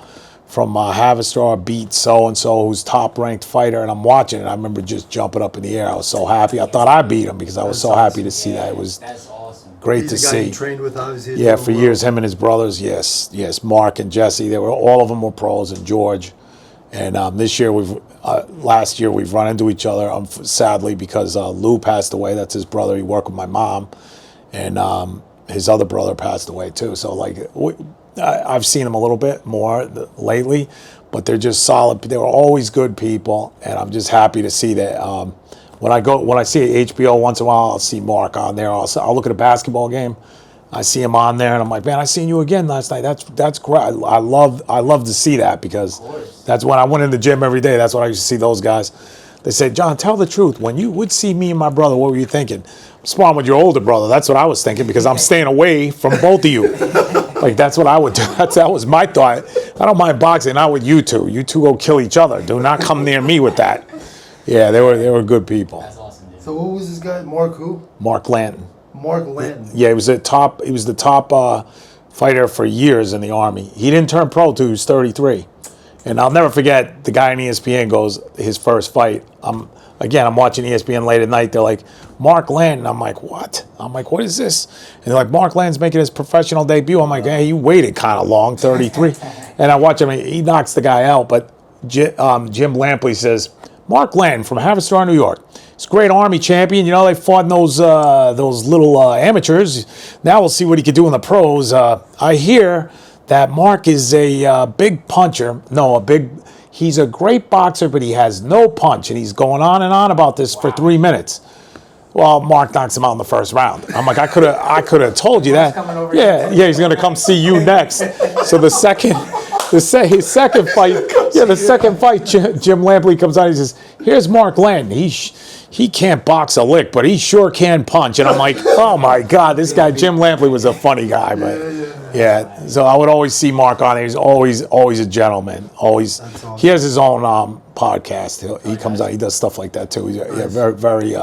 Havistar beat so-and-so, who's top-ranked fighter. And I'm watching it. I remember just jumping up in the air. I was so happy. I thought I beat him because I was so happy to see that. It was That's awesome. great He's to the guy see. you trained with, obviously. Yeah, for years, him and his brothers, yes, Mark and Jesse, all of them were pros, and George. And this year, last year, we've run into each other, sadly, because Lou passed away. That's his brother. He worked with my mom, and his other brother passed away too. So I've seen them a little bit more lately, but they're just solid. They were always good people, and I'm just happy to see that. When I see HBO once in a while, I'll see Mark on there. I'll look at a basketball game. I see him on there, and I'm like, man, I seen you again last night. That's great. I love to see that, because that's when I went in the gym every day. That's when I used to see those guys. They said, John, tell the truth. When you would see me and my brother, what were you thinking? I'm sparring with your older brother. That's what I was thinking, because I'm staying away from both of you. That's what I would do. That was my thought. I don't mind boxing, not with you two. You two go kill each other. Do not come near me with that. Yeah, they were good people. That's awesome, dude. So what was this guy? Mark who? Mark Lanton. Mark Lanton. Yeah, he was the top fighter for years in the Army. He didn't turn pro till he was 33. And I'll never forget, the guy on ESPN goes, his first fight. I'm watching ESPN late at night. They're like, Mark Lanton. I'm like, what? I'm like, what is this? And they're like, Mark Lanton's making his professional debut. I'm like, hey, you waited kind of long, 33. And I watch him, he knocks the guy out. But Jim Lampley says, Mark Lanton from Havistar, New York. He's a great Army champion. They fought in those little amateurs. Now we'll see what he could do in the pros. I hear that Mark is a big puncher. He's a great boxer, but he has no punch. And he's going on and on about this for 3 minutes. Well, Mark knocks him out in the first round. I'm like, I could have told you that. Yeah, he's going to come see you next. So his second fight, Jim Lampley comes out. He says, "Here's Mark Lanton. He can't box a lick, but he sure can punch." And I'm like, "Oh my God, this guy Jim Lampley was a funny guy." But yeah. So I would always see Mark on there. He's always a gentleman. Always. Awesome. He has his own podcast. He comes out. He does stuff like that too. He's very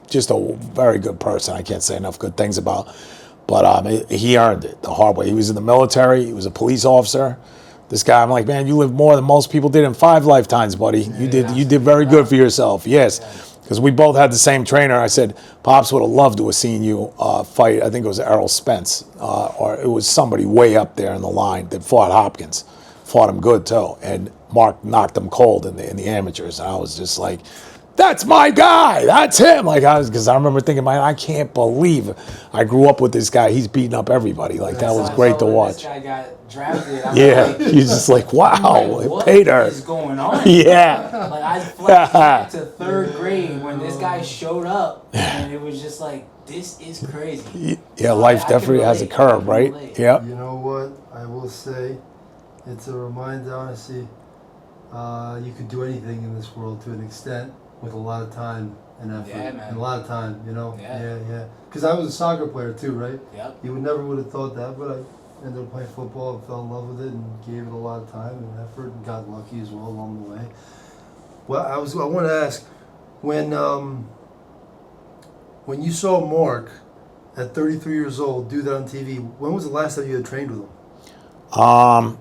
just a very good person. I can't say enough good things about. But he earned it the hard way. He was in the military. He was a police officer. This guy, I'm like, man, you lived more than most people did in 5 lifetimes, buddy. You did very good for yourself. Yes, because we both had the same trainer. I said, Pops would have loved to have seen you fight. I think it was Errol Spence, or it was somebody way up there in the line that fought Hopkins. fought him good too. And Mark knocked him cold in the amateurs. And I was just like, that's my guy. That's him. Like because I remember thinking, man, I can't believe I grew up with this guy. He's beating up everybody. Like that was great to When watch. This guy got drafted. I'm Yeah, like, he's just like, wow, what Peter. is going on? Yeah. Like I flashed back to third grade when this guy showed up, and it was just like, this is crazy. Yeah, So life I can definitely has a relate. curve, I can right? relate. Yeah. You know what? I will say, it's a reminder, honestly, you could do anything in this world to an extent with a lot of time and effort. Yeah, man. And a lot of time, you know? Yeah. Yeah. Because I was a soccer player too, right? Yep. You would have thought that, but I ended up playing football and fell in love with it and gave it a lot of time and effort and got lucky as well along the way. Well, I want to ask, when you saw Mark at 33 years old do that on TV, when was the last time you had trained with him?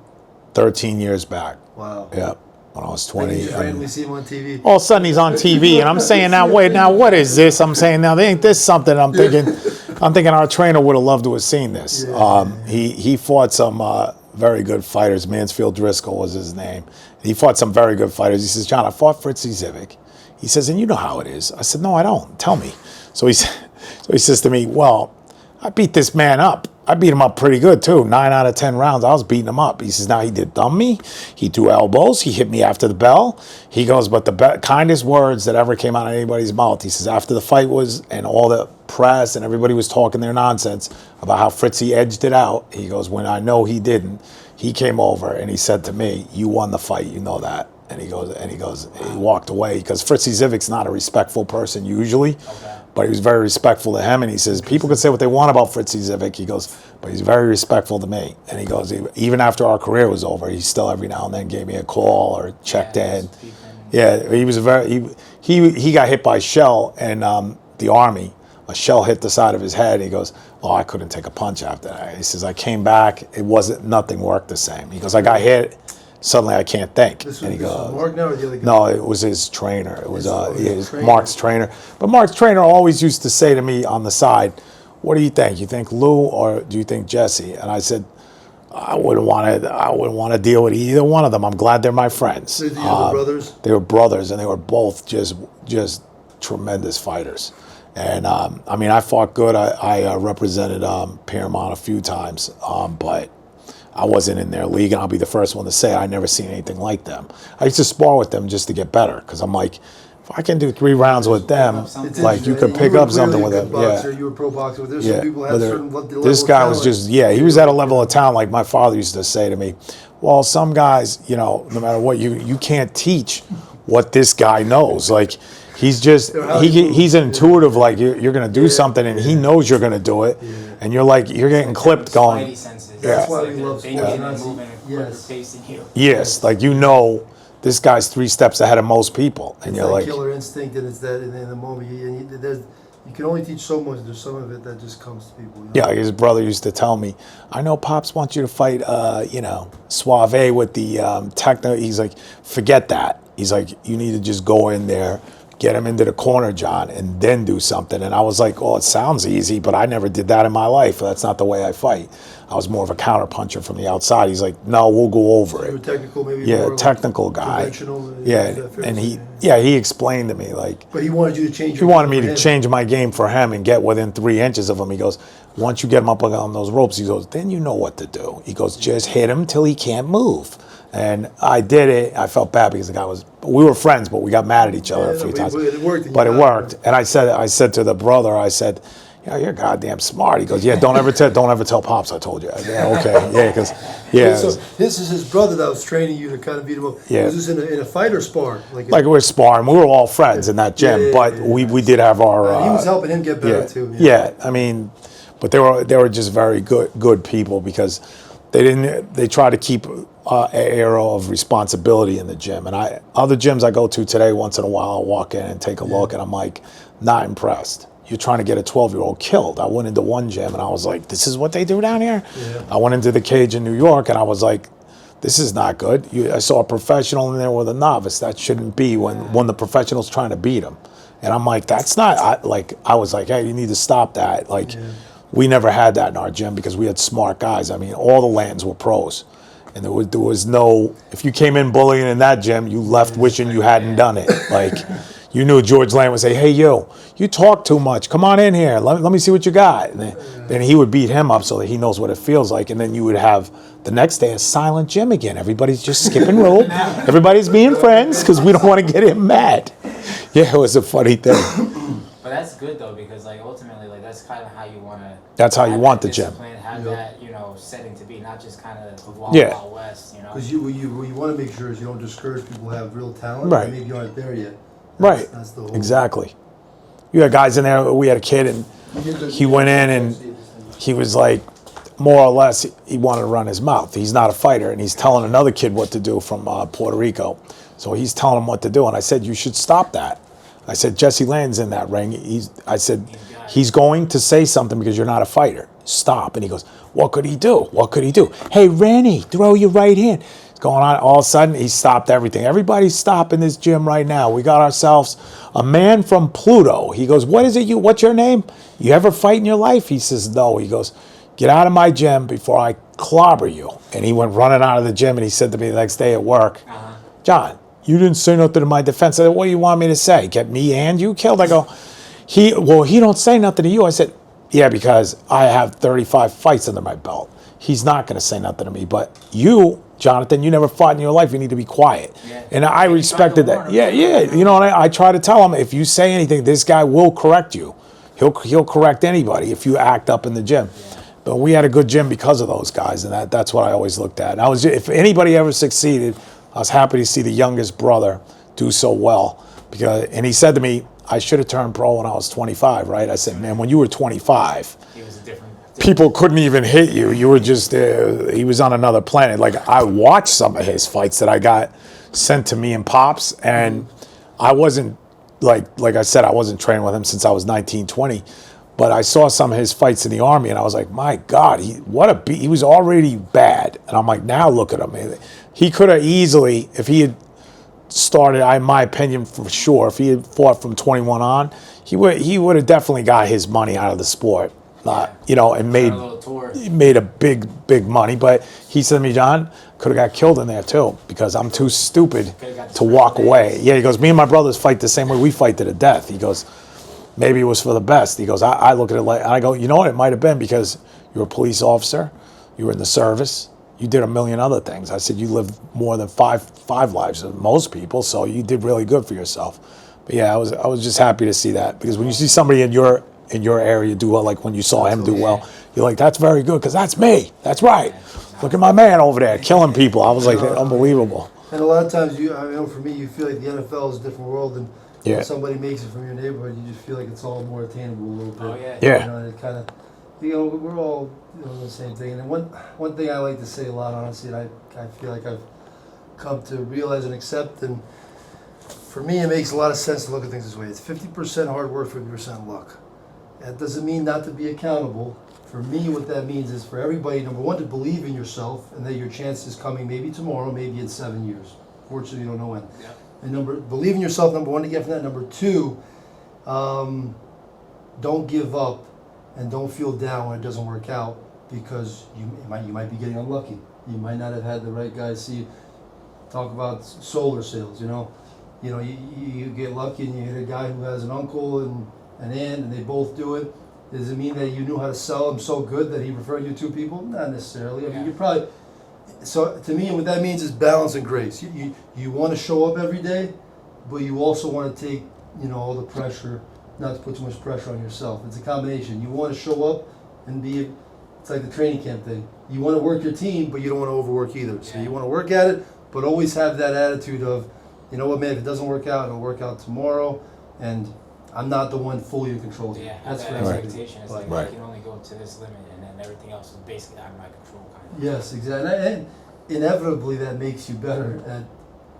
13 years back. Wow. Yeah, when I was When 20. you just and randomly see him on TV. all of a sudden he's on TV, and I'm saying, now wait, now what is this? I'm saying, now ain't this something? I'm thinking our trainer would have loved to have seen this. He fought some very good fighters. Mansfield Driscoll was his name. He fought some very good fighters. He says, John, I fought Fritzy Zivic. He says, and you know how it is. I said, no, I don't. Tell me. So he says to me, well, I beat this man up. I beat him up pretty good too. 9 out of 10 rounds, I was beating him up. He says, now he did thumb me. He threw elbows. He hit me after the bell. He goes, but the kindest words that ever came out of anybody's mouth. He says, after the fight was, and all the press and everybody was talking their nonsense about how Fritzy edged it out. He goes, when I know he didn't, he came over and he said to me, you won the fight. You know that. And he walked away because Fritzy Zivic's not a respectful person usually. Okay. But he was very respectful to him, and he says, people can say what they want about Fritzy Zivic. He goes, but he's very respectful to me. And he goes, even after our career was over, he still every now and then gave me a call or checked in. Yeah, he was he got hit by a shell in the Army. A shell hit the side of his head. He goes, oh, I couldn't take a punch after that. He says, I came back, nothing worked the same. He goes, I got hit. Suddenly I can't think. This And he was goes, Mark now or the other guy? no, it was his trainer. It was His trainer. Mark's trainer. But Mark's trainer always used to say to me on the side, what do you think? You think Lou or do you think Jesse? And I said, I wouldn't want to deal with either one of them. I'm glad they're my friends. They're the other brothers? They were brothers, and they were both just tremendous fighters. And I mean, I fought good. I represented Piermont a few times, but I wasn't in their league, and I'll be the first one to say I never seen anything like them. I used to spar with them just to get better, because I'm like, if I can do 3 rounds with them, It's like you interesting. could pick were up something with clearly a them. good boxer. Yeah. You were a pro boxer. There's Yeah, some people that but have certain level this of guy was talent. just, he was at a level of talent like my father used to say to me, well, some guys, no matter what, you can't teach what this guy knows. Like, he's just, he's intuitive, like you're going to do something, and he knows you're going to do it, and you're like, you're getting clipped going, That's why Like we love they're sports. thinking and moving at a quicker Yes. pace than you. yes, like this guy's 3 steps ahead of most people, and It's you're that like, killer instinct, and it's that in the moment. You can only teach so much. There's some of it that just comes to people. You know? yeah, like his brother used to tell me, I know Pops wants you to fight, Suave with the techno. He's like, forget that. He's like, you need to just go in there, get him into the corner, John, and then do something. And I was like, oh, it sounds easy, but I never did that in my life. That's not the way I fight. I was more of a counter puncher from the outside. He's like, no, we'll go over You were it. technical, maybe. Yeah, more like technical guy. Conventional. Yeah, is that fair and to he say? explained to me, like, But he wanted you to change. he wanted me to change my game for him and get within 3 inches of him. He goes, once you get him up on those ropes, he goes, then you know what to do. He goes, just hit him till he can't move. And I did it. I felt bad because the guy we were friends, but we got mad at each other a few times. It worked. But it worked. And I said to the brother, I said, you're goddamn smart. He goes, yeah, don't ever tell Pops I told you. I said, yeah, okay, yeah, because, yeah. So this is his brother that was training you to kind of beat him up. Yeah. Was this in a fight or spar? Like we were sparring. We were all friends in that gym, Yeah, but we did have our. he was helping him get better yeah, too. Yeah, I mean, but they were just very good people because they try to keep an air of responsibility in the gym. And other gyms I go to today, once in a while, I'll walk in and take a look, and I'm like, not impressed. You're trying to get a 12-year-old killed. I went into one gym and I was like, this is what they do down here? Yeah. I went into the cage in New York and I was like, this is not good. I saw a professional in there with a novice. That shouldn't be when the professional's trying to beat him. And I'm like, that's not, I was like, hey, you need to stop that. Like, we never had that in our gym because we had smart guys. I mean, all the Lantons were pros. And there was no, if you came in bullying in that gym, you left wishing you hadn't done it. Like, you knew George Lane would say, hey, you talk too much. Come on in here. Let me see what you got. And then he would beat him up so that he knows what it feels like. And then you would have the next day a silent gym again. Everybody's just skipping rope. Everybody's being friends because we don't want to get him mad. Yeah, it was a funny thing. But that's good though, because like ultimately, like that's kind of how you want to. That's how you want the gym. Have that, setting to be, not just kind of wild, Yeah. wild west, Because what you want to make sure is you don't discourage people who have real talent. Right. And maybe you aren't there yet. Right. That's the whole. Exactly. You had guys in there. We had a kid, and he went in, and he was like, more or less, he wanted to run his mouth. He's not a fighter, and he's telling another kid what to do from Puerto Rico. So he's telling him what to do, and I said, you should stop that. I said, Jesse Land's in that ring. I said, he's going to say something because you're not a fighter. Stop. And he goes, what could he do? What could he do? Hey, Rennie, throw your right hand. It's going on. All of a sudden, he stopped everything. Everybody stop in this gym right now. We got ourselves a man from Pluto. He goes, what is it? What's your name? You ever fight in your life? He says, no. He goes, get out of my gym before I clobber you. And he went running out of the gym, and he said to me the next day at work, John, you didn't say nothing in my defense. I said, what do you want me to say? Get me and you killed? I go, he don't say nothing to you. I said, yeah, because I have 35 fights under my belt. He's not going to say nothing to me. But you, Jonathan, you never fought in your life. You need to be quiet. Yeah. And I respected that. Yeah. You know, and I try to tell him, if you say anything, this guy will correct you. He'll correct anybody if you act up in the gym. Yeah. But we had a good gym because of those guys, and that's what I always looked at. And if anybody ever succeeded, I was happy to see the youngest brother do so well. And he said to me, I should have turned pro when I was 25, right? I said, man, when you were 25, he was a different people couldn't even hit you. You were just, he was on another planet. Like, I watched some of his fights that I got sent to me in Pops, and I wasn't, like I said, I wasn't training with him since I was 19, 20. But I saw some of his fights in the Army, and I was like, my God, he was already bad. And I'm like, now look at him. He could have easily, if he had started, in my opinion, for sure, if he had fought from 21 on, he would have definitely got his money out of the sport, and made a big money. But he said to me, John, could have got killed in there too, because I'm too stupid to walk away. Yeah, he goes, me and my brothers fight the same way we fight to the death. He goes, maybe it was for the best. He goes, I look at it like, I go, you know what, it might have been because you're a police officer, you were in the service, you did a million other things. I said, you lived more than five lives than most people, so you did really good for yourself. But yeah, I was just happy to see that, because when you see somebody in your area do well, like when you saw him do well, you're like, that's very good, because that's me. That's right. Look at my man over there killing people. I was like, unbelievable. And a lot of times, for me, you feel like the NFL is a different world than yeah. When somebody makes it from your neighborhood, you just feel like it's all more attainable a little bit. Oh, yeah. Yeah. And it kind of, we're all the same thing. And then one thing I like to say a lot, honestly, and I feel like I've come to realize and accept, and for me, it makes a lot of sense to look at things this way. It's 50% hard work, 50% luck. That doesn't mean not to be accountable. For me, what that means is for everybody, number one, to believe in yourself and that your chance is coming maybe tomorrow, maybe in 7 years. Fortunately, you don't know when. Yeah. And believe in yourself, number one, to get from that. Number two, don't give up and don't feel down when it doesn't work out, because you might be getting unlucky. You might not have had the right guy see you. Talk about solar sales, you get lucky and you hit a guy who has an uncle and an aunt and they both do it. Does it mean that you knew how to sell him so good that he referred you to people? Not necessarily. I mean, you probably. So to me, what that means is balance and grace. You want to show up every day, but you also want to take all the pressure, not to put too much pressure on yourself. It's a combination. You want to show up and be. It's like the training camp thing. You want to work your team, but you don't want to overwork either. So you want to work at it, but always have that attitude of, you know what, man, if it doesn't work out, it'll work out tomorrow, and I'm not the one fully in control. Yeah, that's that what expectation. It's like, I can only go to this limit, and then everything else is basically out of my control, kind of. Yes, exactly. And inevitably, that makes you better at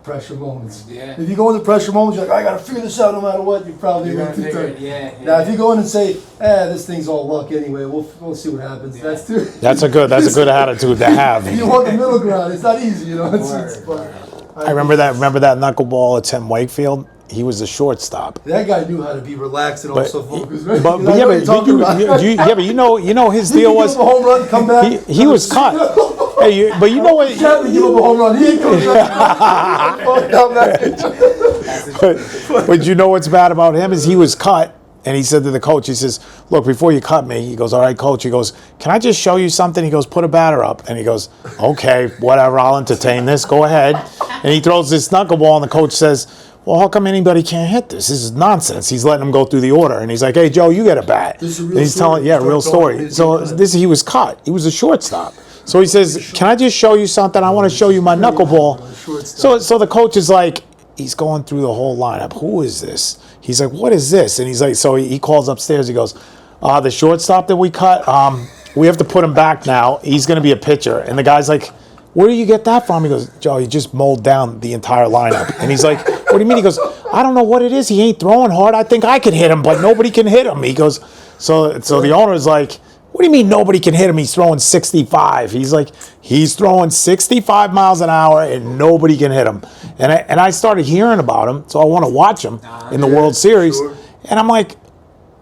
pressure moments. Yeah. If you go into pressure moments, you're like, I gotta figure this out no matter what. You probably You're going to figure it. Yeah. Now, if you go in and say, this thing's all luck anyway, we'll see what happens. Yeah. That's a good attitude to have. You want the middle ground. It's not easy, I remember that knuckleball at Tim Wakefield. He was the shortstop. That guy knew how to be relaxed and also focused. Right? But you know his he deal was a home run, come back. he was cut. Hey, but you know what? Chapman give up a home run. He ain't coming back. Fuck down that. But you know what's bad about him is he was cut, and he said to the coach, he says, "Look, before you cut me," he goes, "All right, coach." He goes, "Can I just show you something?" He goes, "Put a batter up," and he goes, "Okay, whatever. I'll entertain this. Go ahead." And he throws this knuckleball, and the coach says, "Well, how come anybody can't hit this? This is nonsense." He's letting him go through the order, and he's like, "Hey, Joe, you get a bat." This is a real and he's story. telling, yeah, real story. So he was cut. He was a shortstop. So he says, "Can I just show you something? I want to show you my knuckleball." So the coach is like, he's going through the whole lineup. Who is this? He's like, "What is this?" And he's like, so he calls upstairs. He goes, "The shortstop that we cut, we have to put him back now. He's going to be a pitcher." And the guy's like, "Where do you get that from?" He goes, "Joe, he just mowed down the entire lineup." And he's like, "What do you mean?" He goes, "I don't know what it is. He ain't throwing hard. I think I could hit him, but nobody can hit him." He goes, so the owner is like, "What do you mean nobody can hit him? He's throwing 65. He's like, he's throwing 65 miles an hour and nobody can hit him. And I started hearing about him, so I want to watch him in the World Series. Sure. And I'm like,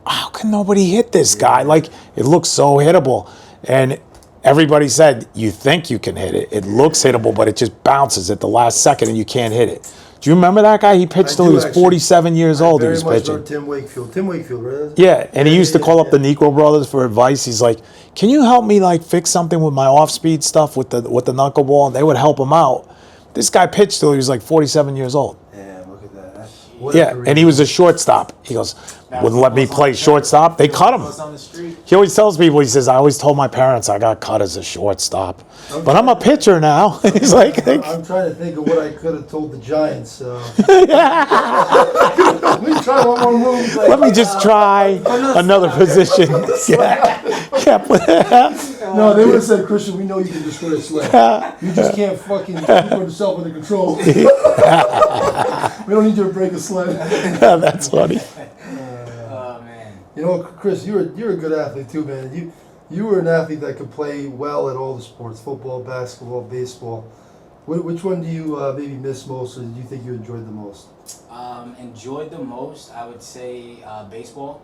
how can nobody hit this guy? Like, it looks so hittable. And everybody said, you think you can hit it. It looks hittable, but it just bounces at the last second and you can't hit it. Do you remember that guy? He pitched till he was 47 years old. He was pitching. Tim Wakefield. Tim Wakefield, right? Yeah, and he used to call up the Negro Brothers for advice. He's like, "Can you help me like fix something with my off-speed stuff with the knuckleball?" And they would help him out. This guy pitched till he was like 47 years old. Damn, look at that. What a Yeah, career. and he was a shortstop. He goes, "Wouldn't let me play shortstop." They cut him. On the street. He always tells people, he says, "I always told my parents I got cut as a shortstop, but I'm a pitcher now." He's like, I'm trying to think of what I could have told the Giants. Let me try one more move. "Let me just try another position." Yeah. No, they would have said, "Christian, we know you can destroy a sled. You just can't fucking keep yourself under control. We don't need you to break a sled." That's funny. Oh man. You know, Chris, you're a good athlete too, man. You were an athlete that could play well at all the sports: football, basketball, baseball. Which one do you maybe miss most, or do you think you enjoyed the most? Enjoyed the most, I would say baseball.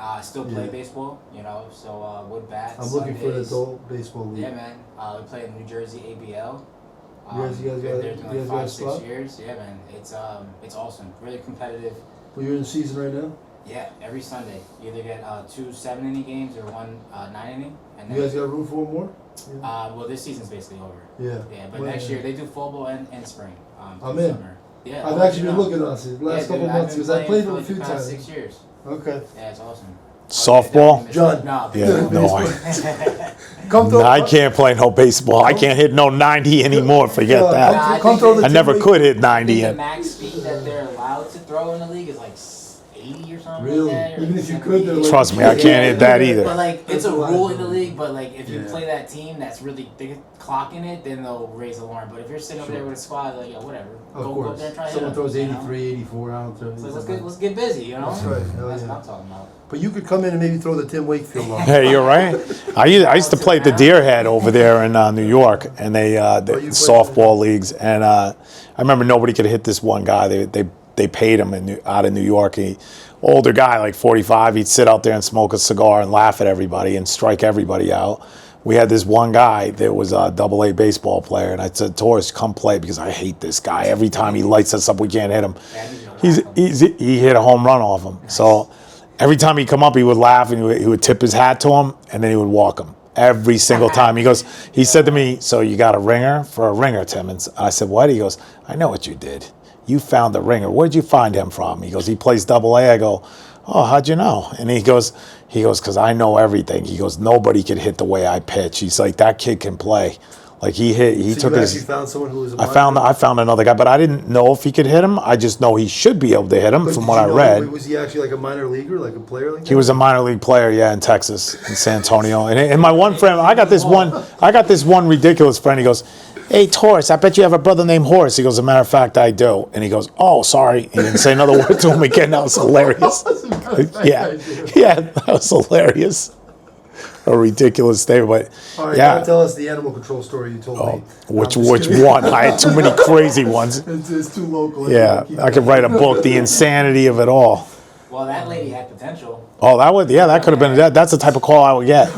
I still play Yeah. baseball, you know, so wood bats. I'm looking for an Sundays. adult baseball league. Yeah, man. We play in New Jersey ABL. You guys been got- there you doing guys like got a 5-6 spot? years. Yeah, man. It's awesome. Really competitive. Well, you're in the season right now. Yeah, every Sunday. You either get 2 7-inning games or 1 9-inning. And then, You guys got room for one more? well, this season's basically over. Yeah. Yeah, but Well, next year they do fall and spring. I'm through in. Summer. Yeah, I've I'll let actually you been know. looking at it the last Yeah, couple dude, of I've months been because I played for it a like few the past times. 6 years. Okay. Yeah, it's awesome. Softball? John. No, Yeah, no, Come throw. I can't play no baseball. I can't hit no 90 anymore. Forget Yeah, that. come throw the I never Tim could hit I 90 think the yet. max speed that they're allowed to throw in the league is like 80 or something Really? like that. or Even if you 70. could, they're like- Trust me, I can't hit that But either. like, it's a That's a lot. rule in the league. But like, if you Yeah. play that team that's really clocking it, then they'll raise alarm. But if you're sitting over there with a squad, like, yeah, whatever, Of go up course. there and try to Someone hit 'em, throws you know? 83, 84 out. So let's get busy, you know. That's right. Hell That's yeah. what I'm talking about. But you could come in and maybe throw the Tim Wakefield line. Hey, you're right. I used to play at the Deerhead over there in New York, and they the you played softball leagues. And I remember nobody could hit this one guy. They paid him out of New York. Older guy, like 45. He'd sit out there and smoke a cigar and laugh at everybody and strike everybody out. We had this one guy that was a AA baseball player, and I said, "Torres, come play," because I hate this guy. Every time he lights us up, we can't hit him. He hit a home run off him. So every time he'd come up, he would laugh and he would tip his hat to him, and then he would walk him every single time. He said to me, "So you got a ringer for a ringer, Timmons?" I said, "What?" He goes, "I know what you did. You found the ringer. Where'd you find him from?" He goes, "He plays AA." I go, "Oh, how'd you know?" And he goes, "Because I know everything." He goes, "Nobody could hit the way I pitch." He's like, "That kid can play." Like he So took you his. actually found someone who was. I found another guy, but I didn't know if he could hit him. I just know he should be able to hit him But from did what you I know- read. Was he actually like a minor leaguer, like a player like that? He was a minor league player, yeah, in Texas, in San Antonio. And my one friend, I got this one ridiculous friend. He goes, "Hey, Taurus, I bet you have a brother named Horace." He goes, "As a matter of fact, I do." And he goes, "Oh, sorry." He didn't say another word to him again. That was hilarious. Yeah, that was hilarious. A ridiculous statement, but All right, yeah. now tell us the animal control story you told me. Which I'm just kidding. one? I had too many crazy ones. It's too local. Yeah, I could write a book, The Insanity of It All. Well, that lady had potential. Oh, that could have been that. That's the type of call I would get.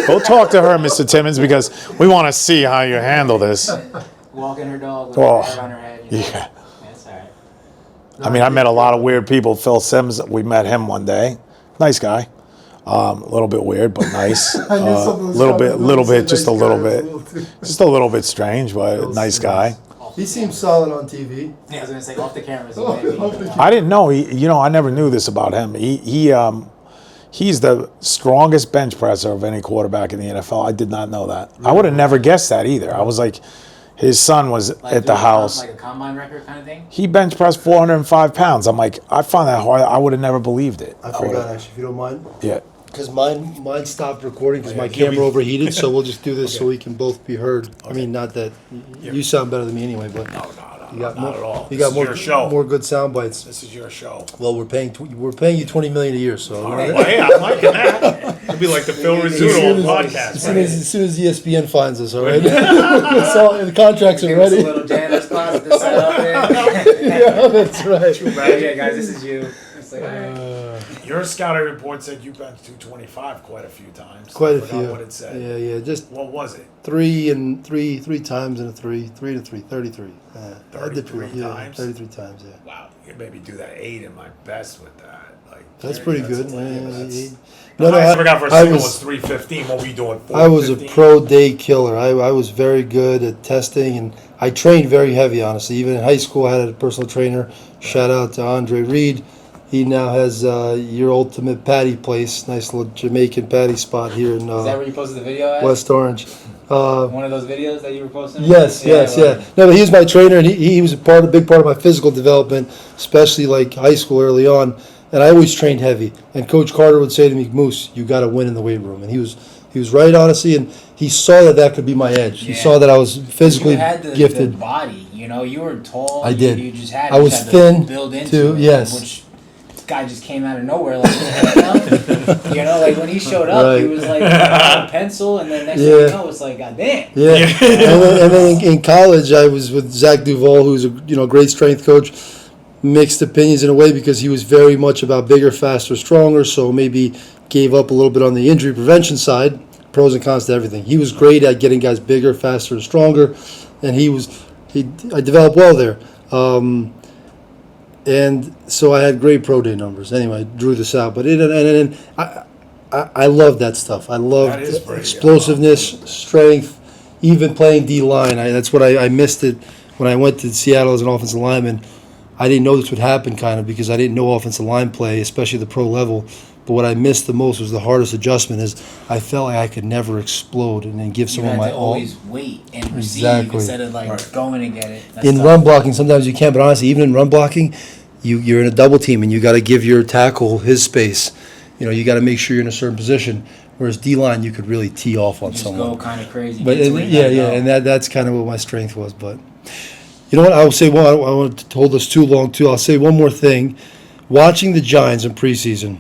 Go talk to her, Mr. Timmons, because we want to see how you handle this. Walking her dog with Oh, her head on her head. You know? Yeah. That's all right. I mean, I met a lot of weird people. Phil Sims, we met him one day. Nice guy. A little bit weird, but nice. I knew something was little coming. bit, just a Nice little guy, bit. Just a little bit strange, but Phil nice Sims. guy. He seems solid on TV. Yeah, I was gonna say off the camera. So Off maybe, the I didn't know. I never knew this about him. He's the strongest bench presser of any quarterback in the NFL. I did not know that. I would have never guessed that either. I was like, his son was like at the house. like a combine record kind of thing. He bench pressed 405 pounds. I'm like, I found that hard. I would have never believed it. I would've- forgot actually, if you don't mind. Yeah. Because mine stopped recording because my He'll camera be- overheated, so we'll just do this so Okay. we can both be heard. I mean, not that you sound better than me anyway, but you got not more, at all. You This got is more, your show. more good sound bites. This is your show. Well, we're paying you $20 million a year, so Well, yeah, I'm liking that. It'd be like the Phil Rizzuto podcast. as soon as ESPN finds us, all right. It's all, the contracts are Give us a ready. little janitor's closet to set up there. Yeah, that's right. Yeah, guys, this is you. It's like, all right. Your scouting report said you benched 225 quite a few times. Quite I a forgot few. what it said. Yeah, just What was it? three times and a three to three, 33. I did 33 yeah, times? 33 times, yeah. Wow, you could maybe do that 8 in my best with that. Like That's pretty good. That's, No, I forgot for a I single was was 315. What were you doing? I was a 415? pro day killer. I was very good at testing, and I trained very heavy, honestly. Even in high school, I had a personal trainer. Shout out to Andre Reed. He now has your ultimate patty place, nice little Jamaican patty spot here in Is that where you posted the video at? West Orange. One of those videos that you were posting? Yes. well, No, but he was my trainer, and he was a big part of my physical development, especially like high school early on. And I always trained heavy. And Coach Carter would say to me, "Moose, you got to win in the weight room." And he was right, honestly, and he saw that could be my edge. He Yeah. saw that I was physically You had the gifted. body, you know, you were tall. I did. You just had. I you was had to thin, build into too, it, yes. Which this guy just came out of nowhere like nothing. You know, like when he showed up, he Right. was like a pencil, and then next thing Yeah. you know, it's like, God damn. Yeah, and then in college, I was with Zach Duvall, who's a great strength coach. Mixed opinions in a way because he was very much about bigger, faster, stronger. So maybe gave up a little bit on the injury prevention side. Pros and cons to everything. He was great at getting guys bigger, faster, and stronger, and I developed well there. And so I had great pro day numbers. Anyway, I drew this out, but I love that stuff. I love That is pretty, explosiveness, strength, even playing D line. That's what I missed it when I went to Seattle as an offensive lineman. I didn't know this would happen, kind of, because I didn't know offensive line play, especially the pro level. But what I missed the most was the hardest adjustment. Is I felt like I could never explode and then give You someone had my to all. always wait and receive Exactly. instead of like going and get it. That's In tough. run blocking, sometimes you can, but honestly, even in run blocking, you're in a double team and you got to give your tackle his space. You got to make sure you're in a certain position. Whereas D line, you could really tee off on just someone. go kind of crazy. But get to where you gotta go. and that's kind of what my strength was. But you know what? I will say one. I don't want to hold this too long too. I'll say one more thing. Watching the Giants in preseason,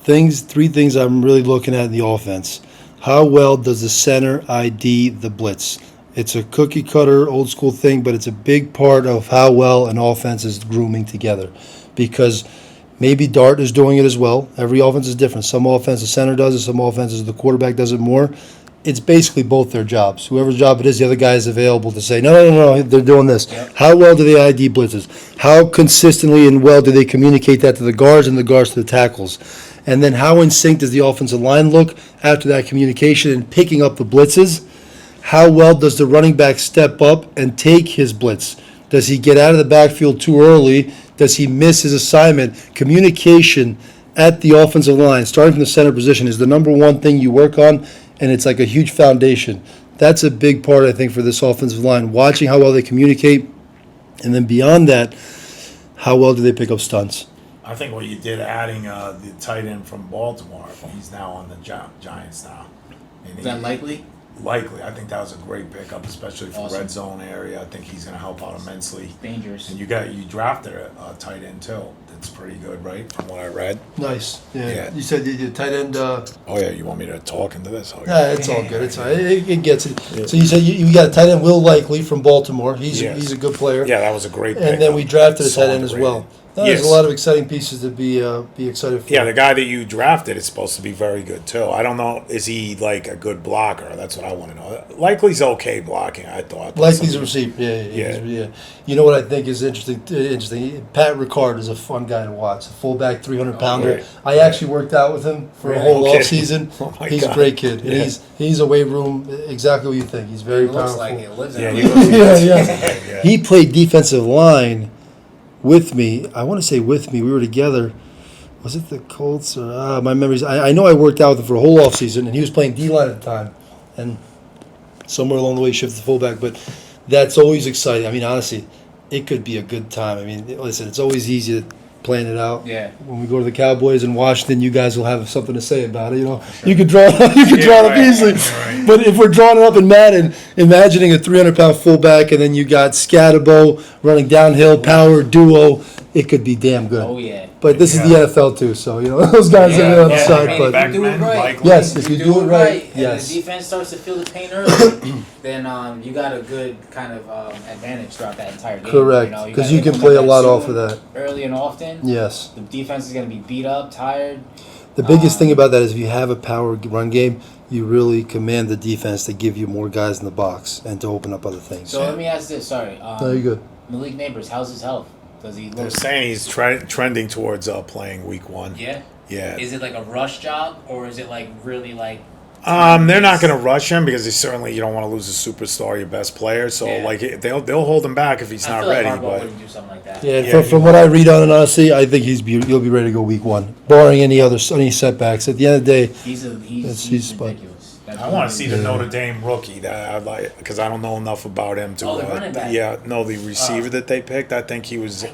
three things I'm really looking at in the offense. How well does the center ID the blitz? It's a cookie cutter, old school thing, but it's a big part of how well an offense is grooming together. Because maybe Dart is doing it as well. Every offense is different. Some offenses center does it. Some offenses the quarterback does it more. It's basically both their jobs. Whoever's job it is, the other guy is available to say, no, they're doing this. Yep. How well do they ID blitzes? How consistently and well do they communicate that to the guards and the guards to the tackles? And then how in sync does the offensive line look after that communication and picking up the blitzes? How well does the running back step up and take his blitz? Does he get out of the backfield too early? Does he miss his assignment? Communication at the offensive line, starting from the center position, is the number one thing you work on, and it's like a huge foundation. That's a big part, I think, for this offensive line, watching how well they communicate, and then beyond that, how well do they pick up stunts? I think what you did adding the tight end from Baltimore, he's now on the Giants now. And Is that likely? Likely. I think that was a great pickup, especially for Awesome. red zone area. I think he's going to help out immensely. Dangerous. And you drafted a tight end too. It's pretty good, right? From what I read. Nice. Yeah. Yeah. You said your tight end. Oh yeah, you want me to talk into this? Oh, Yeah, it's all good. It's all right. It gets it. So you said you got a tight end, Will Likely from Baltimore. He's Yes. he's a good player. Yeah, that was a great pick. And then we drafted a So tight end as well. underrated. There's Yes. a lot of exciting pieces to be excited for. Yeah, the guy that you drafted is supposed to be very good too. I don't know, is he like a good blocker? That's what I want to know. Likely's okay blocking, I thought. Likely's a receiver. Yeah. You know what I think is interesting? Pat Ricard is a fun guy to watch. A fullback, 300-pounder. right. I actually worked out with him for a Really? whole Okay. off season. Oh my He's God. a great kid. And Yeah. he's a weight room exactly what you think. He's very It looks powerful. like it lives in Yeah, a he little- looks- Yeah. He played defensive line with me. I want to say with me. We were together. Was it the Colts or my memories? I know I worked out with him for a whole off season, and he was playing D line at the time, and somewhere along the way he shifted to fullback. But that's always exciting. I mean, honestly, it could be a good time. I mean, listen, it's always easy to plan it out. Yeah. When we go to the Cowboys in Washington, you guys will have something to say about it. You know, you could draw it up, draw it up right. easily. Right. But if we're drawing it up in Madden, imagining a 300-pound fullback, and then you got Scatabo running downhill, power duo, it could be damn good. Oh yeah. But this is the NFL too, so you know those guys Yeah, are on the yeah, side. I mean, But if you do it Beckman, right, Likely. yes, if you do it right, and yes. the defense starts to feel the pain early, then you got a good kind of advantage throughout that entire game. Correct, know, because gotta you can implement play a that lot off soon, of that. early and often. Yes. The defense is going to be beat up, tired. The biggest thing about that is if you have a power run game, you really command the defense to give you more guys in the box and to open up other things. So let me ask this. Sorry. No, you're good. Malik Neighbors, how's his health? Does he They're look? saying he's trending towards playing week 1. Yeah. Yeah. Is it like a rush job or is it like really like? They're not going to rush him because you don't want to lose a superstar, your best player. So Yeah. they'll hold him back if he's I not feel like ready. Harbaugh But wouldn't do something like that. Yeah, Yeah, from what I read on it, honestly, I think he'll be ready to go week 1, barring any setbacks. At the end of the day, He's He's ridiculous. That's I want to see the Yeah. Notre Dame rookie that I'd like because I don't know enough about him to. Oh, the running back. Yeah, no, the receiver that they picked. I think he was. in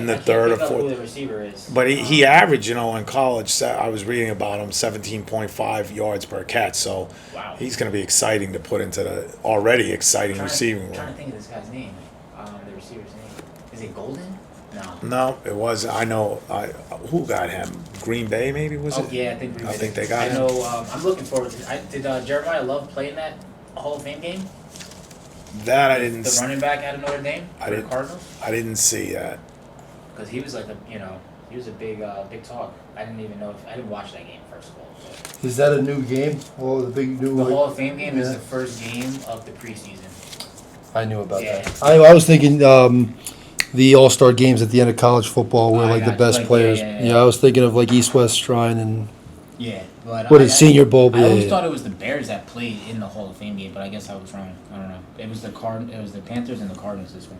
the I can't third or pick up fourth. Who the receiver is? But he averaged, in college. I was reading about him, 17.5 yards per catch. So Wow. he's going to be exciting to put into the already exciting I'm receiving trying room. to think of this guy's name. The receiver's name. Is it Golden? No. No, it was. I know. Who got him? Green Bay, maybe was Oh it? yeah, I think. I think they got I him. know. I'm looking forward to. Did Jeremiah Love play in that Hall of Fame game? That I didn't. The running back out of Notre Dame I for the didn't- Cardinals, I didn't see that. because he was like he was a big talk. I didn't even know. I didn't watch that game first of all. But is that a new game? Oh, the big new. the Hall of Fame game is Yeah. the first game of the preseason. I knew about Yeah. that. I was thinking the All-Star games at the end of college football were I like the got- best like, players. yeah. I was thinking of like East West Shrine and Yeah, but what is Senior Bowl? I always Yeah. thought it was the Bears that played in the Hall of Fame game, but I guess I was wrong. I don't know. It was the Panthers and the Cardinals this one.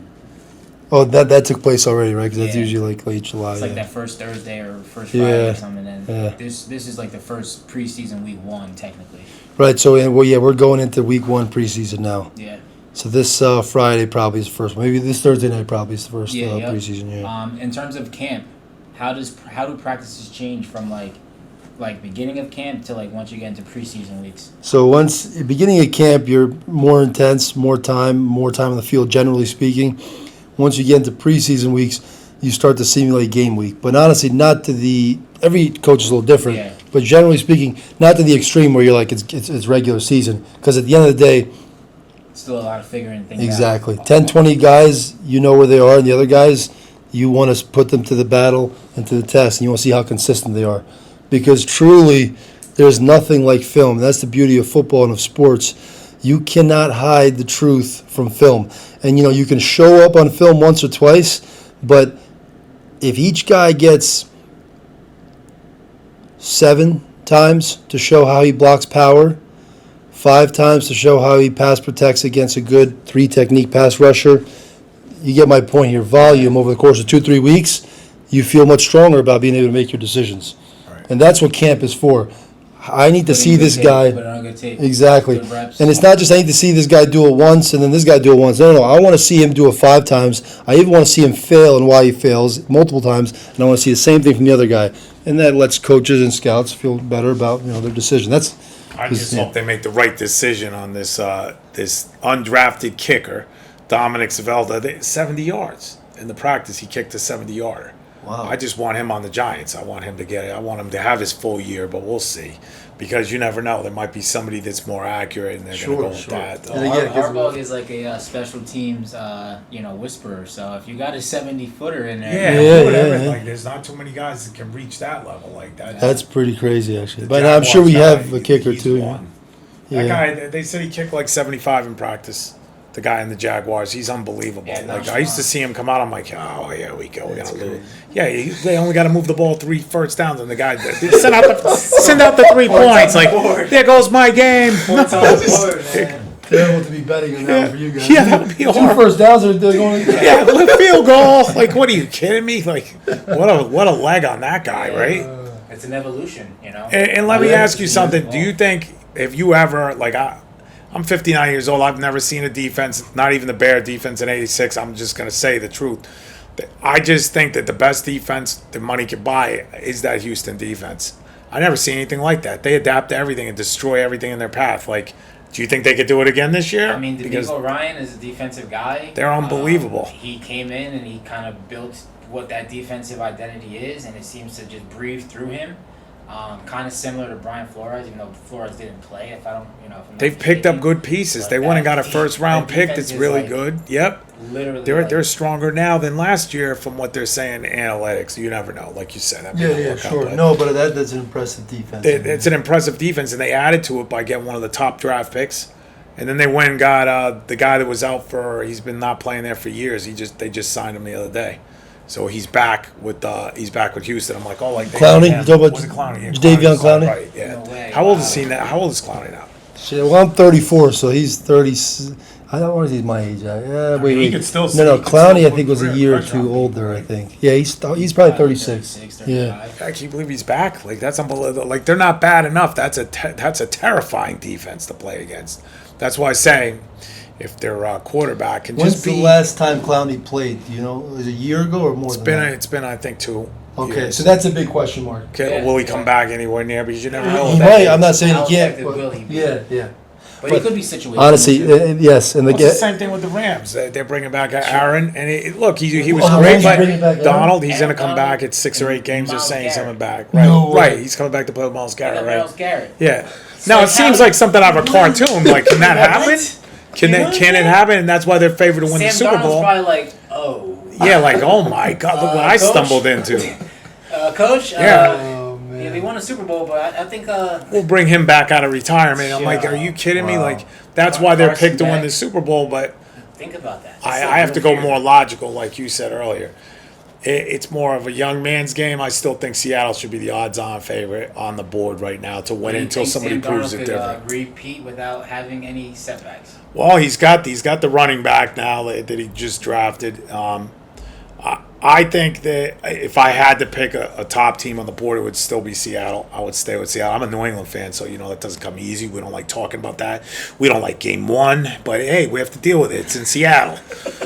Oh, that took place already, right? Because that's Yeah. usually like late July. It's like yeah. that first Thursday or first Friday Yeah, or something. And yeah. this is like the first preseason week 1 technically. Right. So we're going into week 1 preseason now. Yeah. So this Friday probably is the first one. Maybe this Thursday night probably is the first Yeah, yep. preseason. Yeah. In terms of camp, how do practices change from like beginning of camp to like once you get into preseason weeks? So once beginning of camp, you're more intense, more time on the field. Generally speaking, once you get into preseason weeks, you start to simulate game week. But honestly, not to the every coach is a little different. Yeah. But generally speaking, not to the extreme where you're like it's regular season. Because at the end of the day, Still a lot of figuring things exactly out. 10, 20 guys, you know where they are, and the other guys, you want to put them to the battle and to the test, and you want to see how consistent they are. Because truly, there's nothing like film. That's the beauty of football and of sports. You cannot hide the truth from film. And, you can show up on film once or twice, but if each guy gets 7 times to show how he blocks power, 5 times to show how he pass protects against a good 3-technique pass rusher, you get my point here. Volume over the course of 2-3 weeks, you feel much stronger about being able to make your decisions. Right. And that's what camp is for. I need to see Putting this good guy. tape, put it on good tape. Exactly. Good reps. And it's not just I need to see this guy do it once and then this guy do it once. No. I want to see him do it 5 times. I even want to see him fail and why he fails multiple times. And I want to see the same thing from the other guy. And that lets coaches and scouts feel better about their decision. That's I just hope they make the right decision on this this undrafted kicker, Dominic Svelda. 70 yards in the practice. He kicked a 70-yarder. Wow. I just want him on the Giants. I want him to get it. I want him to have his full year, but we'll see. Because you never know. There might be somebody that's more accurate, and they're going to go with that. And again, Harbaugh is like a special teams, whisperer. So if you got a 70-footer in there, Yeah, whatever. yeah. Like, there's not too many guys that can reach that level like that. That's pretty crazy, actually. The But I'm sure we Jaguars have guy, a kicker he's too. one. Yeah. That guy, they said he kicked like 75 in practice. The guy in the Jaguars, he's unbelievable. Yeah, like no, I used to see him come out, I'm like, oh, here we go, we're gonna lose. Yeah, they only got to move the ball 3 first downs, and the guy send out the 3 points. Like, there goes my game. Terrible to be betting on that for you guys. Yeah, that would be 2 horrible. first downs are going. Yeah, a field goal. Like, what are you kidding me? Like, what a leg on that guy, right? it's an evolution, you know. And let me Yeah, ask you something. Do you think if you ever like I'm 59 years old. I've never seen a defense, not even the Bear defense in '86. I'm just gonna say the truth. I just think that the best defense that money can buy is that Houston defense. I never see anything like that. They adapt to everything and destroy everything in their path. Like, do you think they could do it again this year? I mean, Because D'Amico Ryan is a defensive guy. they're unbelievable. He came in and he kind of built what that defensive identity is, and it seems to just breathe through him. Kind of similar to Brian Flores, even though Flores didn't play. If I'm not They've picked up mistaken. good pieces. But They went and got a that- first round that pick defense that's is really like good. Yep. Literally, They're stronger now than last year from what they're saying in analytics. You never know, like you said. I mean, Yeah, look up, sure. but No, but that's an impressive defense. it's an impressive defense, and they added to it by getting one of the top draft picks. And then they went and got the guy that was out for. He's been not playing there for years. They just signed him the other day, so he's back with Houston. I'm like, oh, like Clowney? You talking about was it Clowney? Yeah, Davion Clowney's Clowney? Right, yeah. No way. How old Wow. is he now? How old is Clowney now? Shit, well, I'm 34, so he's 30. I don't want to say my age. Wait, he wait. could still- No, he could Clowney, still I think, was a put year or pressure on two people, older, I right? think. Yeah, he's probably 36. 36, Yeah. 35. I can't believe he's back. Like, that's unbelievable. Like, they're not bad enough. That's a terrifying defense to play against. That's why I say, if their quarterback can When's just the be. last time Clowney played? Do you know? Was it a year ago or more than that? It's been I think 2 Okay, years. so that's a big question mark. Okay, Yeah, will he yeah. come back anywhere near? Because you never know. He with that might. kid. I'm not saying How he can't. effective But will he be? yeah. But he could be situated. Honestly, yes. And Well, it's the the same thing with the Rams. They're bringing back Aaron, and look, he was Well, the great. Rams are bringing back But Aaron? Donald, he's going to Aaron come Donald back at 6 or 8 games. They're Myles saying he's Garrett. coming back. Right, No way. right. He's coming back to play with Miles Garrett, right? Myles Garrett. Yeah. Now like it seems how- like something out of a cartoon. Like, can that happen? What? Can You know that? what Can I'm it saying? happen? And that's why they're favored to win the Sam Super Darnold's Bowl. probably like, oh, Yeah, like, oh my God, look what I Coach? stumbled into. Coach. Yeah. Oh Yeah, they man. won a Super Bowl, but I think We'll bring him back out of retirement. I'm like, Yeah. are you kidding me? Wow. Like, that's why they're Carson picked to win back. the Super Bowl, but. think about that. I have to go more logical, like you said earlier. It's more of a young man's game. I still think Seattle should be the odds-on favorite on the board right now to win it until somebody proves it different. Repeat without having any setbacks. Well, he's got the running back now that he just drafted. I think that if I had to pick a top team on the board, it would still be Seattle. I would stay with Seattle. I'm a New England fan, so that doesn't come easy. We don't like talking about that. We don't like Game 1, but hey, we have to deal with it. It's in Seattle,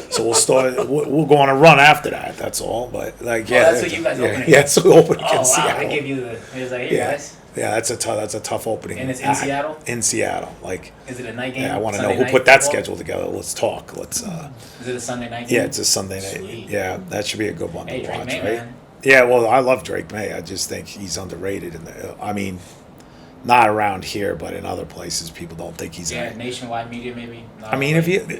so we'll start. We'll go on a run after that. That's all. But that's what you guys open yeah, it's open Oh against wow! Seattle. They give you the. It was like, hey Yeah. guys, Yeah, that's a tough opening. And it's in Seattle? In Seattle, like. is it a night game? Yeah, I want to know Sunday who night put that football? schedule together. Let's talk. Let's. Is it a Sunday night game? Yeah, it's a Sunday night. Sweet. Yeah, that should be a good one Hey, to Drake watch, May, right? man. Yeah, well, I love Drake May. I just think he's underrated. I mean, not around here, but in other places, people don't think he's. Yeah, nationwide media maybe. I mean,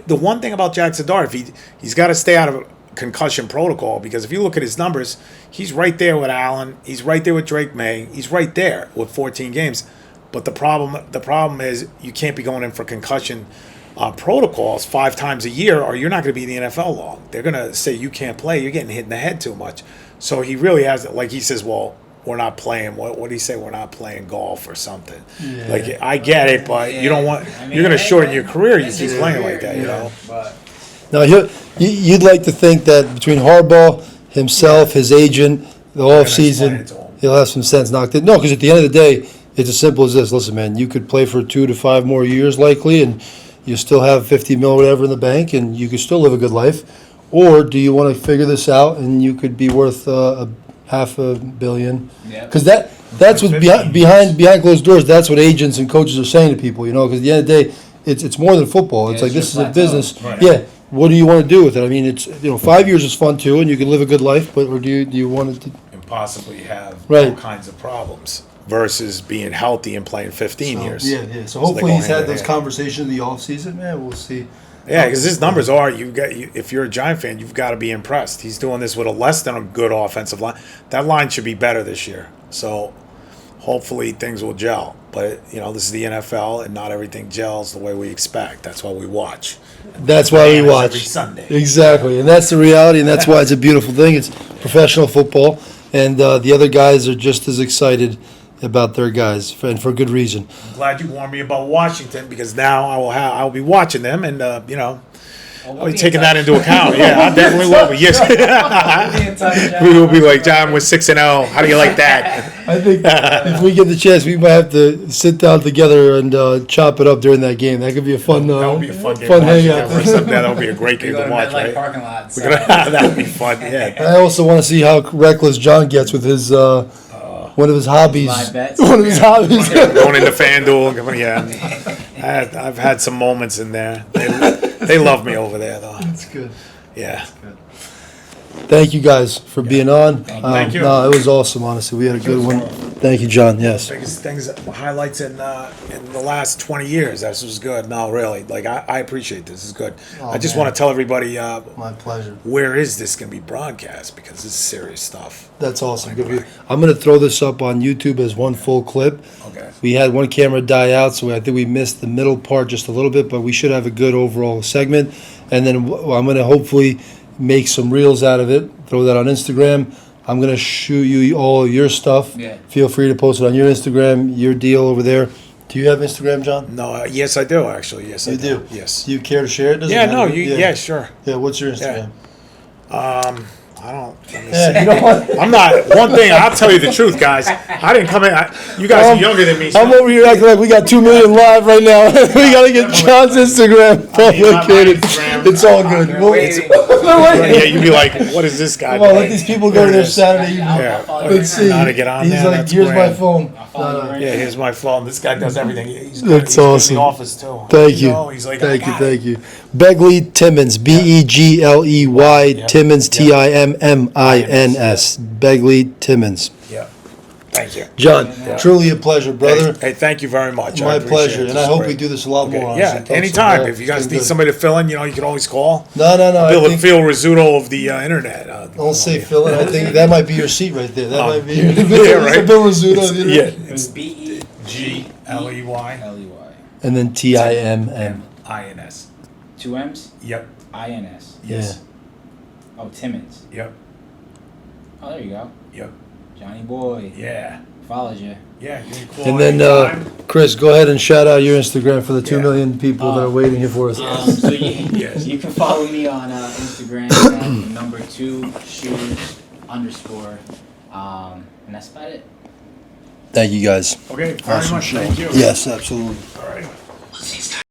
the one thing about Jackson Dart, he's got to stay out of concussion protocol, because if you look at his numbers, he's right there with Allen. He's right there with Drake May. He's right there with 14 games. But the problem is you can't be going in for concussion protocols 5 times a year, or you're not going to be in the NFL long. They're going to say you can't play. You're getting hit in the head too much. So he really has, like he says, well, we're not playing. What did he say? We're not playing golf or something. Yeah. Like, I get it, but you don't want. I mean, You're going to hey, shorten man, your career. You that's keep his playing career, like that. yeah. But Now, you'd like to think that between Harbaugh, himself, his agent, the explain offseason, it to him. he'll have some sense knocked in. No, because at the end of the day, it's as simple as this. Listen, man, you could play for 2 to 5 more years likely, and you still have 50 mil or whatever in the bank, and you could still live a good life. Or do you want to figure this out, and you could be worth $500 million? yeah. Because that's what's behind closed doors. That's what agents and coaches are saying to people, because at the end of the day, it's more than football. It's Yeah, like it's this is your a plateau. business. Right. Yeah, what do you want to do with it? I mean, it's 5 years is fun too, and you can live a good life. But or do you want to? And possibly have Right. all kinds of problems versus being healthy and playing 15 years. Yeah, yeah. So they hopefully go he's hand had in those hand. conversations in the off season. Man, we'll see. Yeah, because his numbers are if you're a Giant fan, you've got to be impressed. He's doing this with a less than a good offensive line. That line should be better this year. So hopefully things will gel. But this is the NFL, and not everything gels the way we expect. That's why we watch. That's why we Bananas watch every Sunday. Exactly, and that's the reality, and that's why it's a beautiful thing. It's professional football, and the other guys are just as excited about their guys, and for good reason. I'm glad you warned me about Washington because now I will be watching them, and I'll be taking that into account. Yeah, I definitely will be. Yes, we will be like John. We're 6-0. How do you like that? I think if we get the chance, we might have to sit down together and chop it up during that game. That could be a fun. That would be a fun game. Fun to watch. hangout. That would be a great game to watch, right? Parking lot. So. That would be fun. Yeah. I also want to see how reckless John gets with his one of his hobbies. Live bets. One of his hobbies. Going into FanDuel. Yeah, I've had some moments in there. They love me over there, though. That's good. Yeah. Thank you guys for being on. Thank you. No, it was awesome. Honestly, we had a good one. Thank you, John. Yes. Biggest things, highlights in the last 20 years. This was good. No, really. Like, I appreciate this. This is good. Oh, I just man. want to tell everybody, My pleasure. where is this going to be broadcast? Because this is serious stuff. That's awesome. Good for you. I'm going to throw this up on YouTube as one full clip. Okay. We had one camera die out, so I think we missed the middle part just a little bit, but we should have a good overall segment. And then I'm going to hopefully make some reels out of it, throw that on Instagram. I'm going to shoot you all your stuff. Yeah. Feel free to post it on your Instagram, your deal over there. Do you have Instagram, John? No, yes, I do, actually. Yes, You I do? Yes. Do you care to share it? Doesn't Yeah, no, matter. yeah, sure. Yeah, what's your Instagram? I don't. Let me Yeah, see. you know what? I'm not. One thing, I'll tell you the truth, guys. I didn't come in. You guys are younger than me. So I'm over here acting like we got 2 million live right now. We gotta get John's Instagram publicated. Instagram. It's all good. They're We'll- waiting. yeah, you'd be like, what is this guy Come on, doing? let these people go to their Saturday evening. Yeah. Let's see. Know how to get on He's there, like, that's here's my grand. phone. follow you right Yeah, here's my phone. This guy does everything. He's That's he's good in awesome. the office too. Thank you. know, he's like, Thank I you, got it. thank you. Begley Timmons, Begley, Yep. Timmons, Timmins. Begley Timmons. Yeah. Thank you. John, truly a pleasure, brother. Hey, thank you very much. I My appreciate pleasure, it. and This I is hope great. we do this a lot Okay, more. yeah, honestly. anytime. Yeah, If you guys it's been need good. somebody to fill in, you can always call. No. Bill I think, Phil Rizzuto of the internet. don't say Phil. I think that might be your seat right there. That Oh. might be Yeah, right. Bill Rizzuto. of the Yeah. internet. It's BEGLEY. GLEY And then TIMM. INS. 2 M's? Yep. INS. Yes. Oh, Timmons. Yep. Oh, there you go. Yep. Johnny Boy. Yeah. Followed you. Yeah. You can call And then, anytime. Chris, go ahead and shout out your Instagram for the 2 Yeah. million people that are waiting here for us. So you, Yes. you can follow me on Instagram at #2shoes_. And that's about it. Thank you, guys. Okay. Very much. Thank you. Yes, absolutely. All right.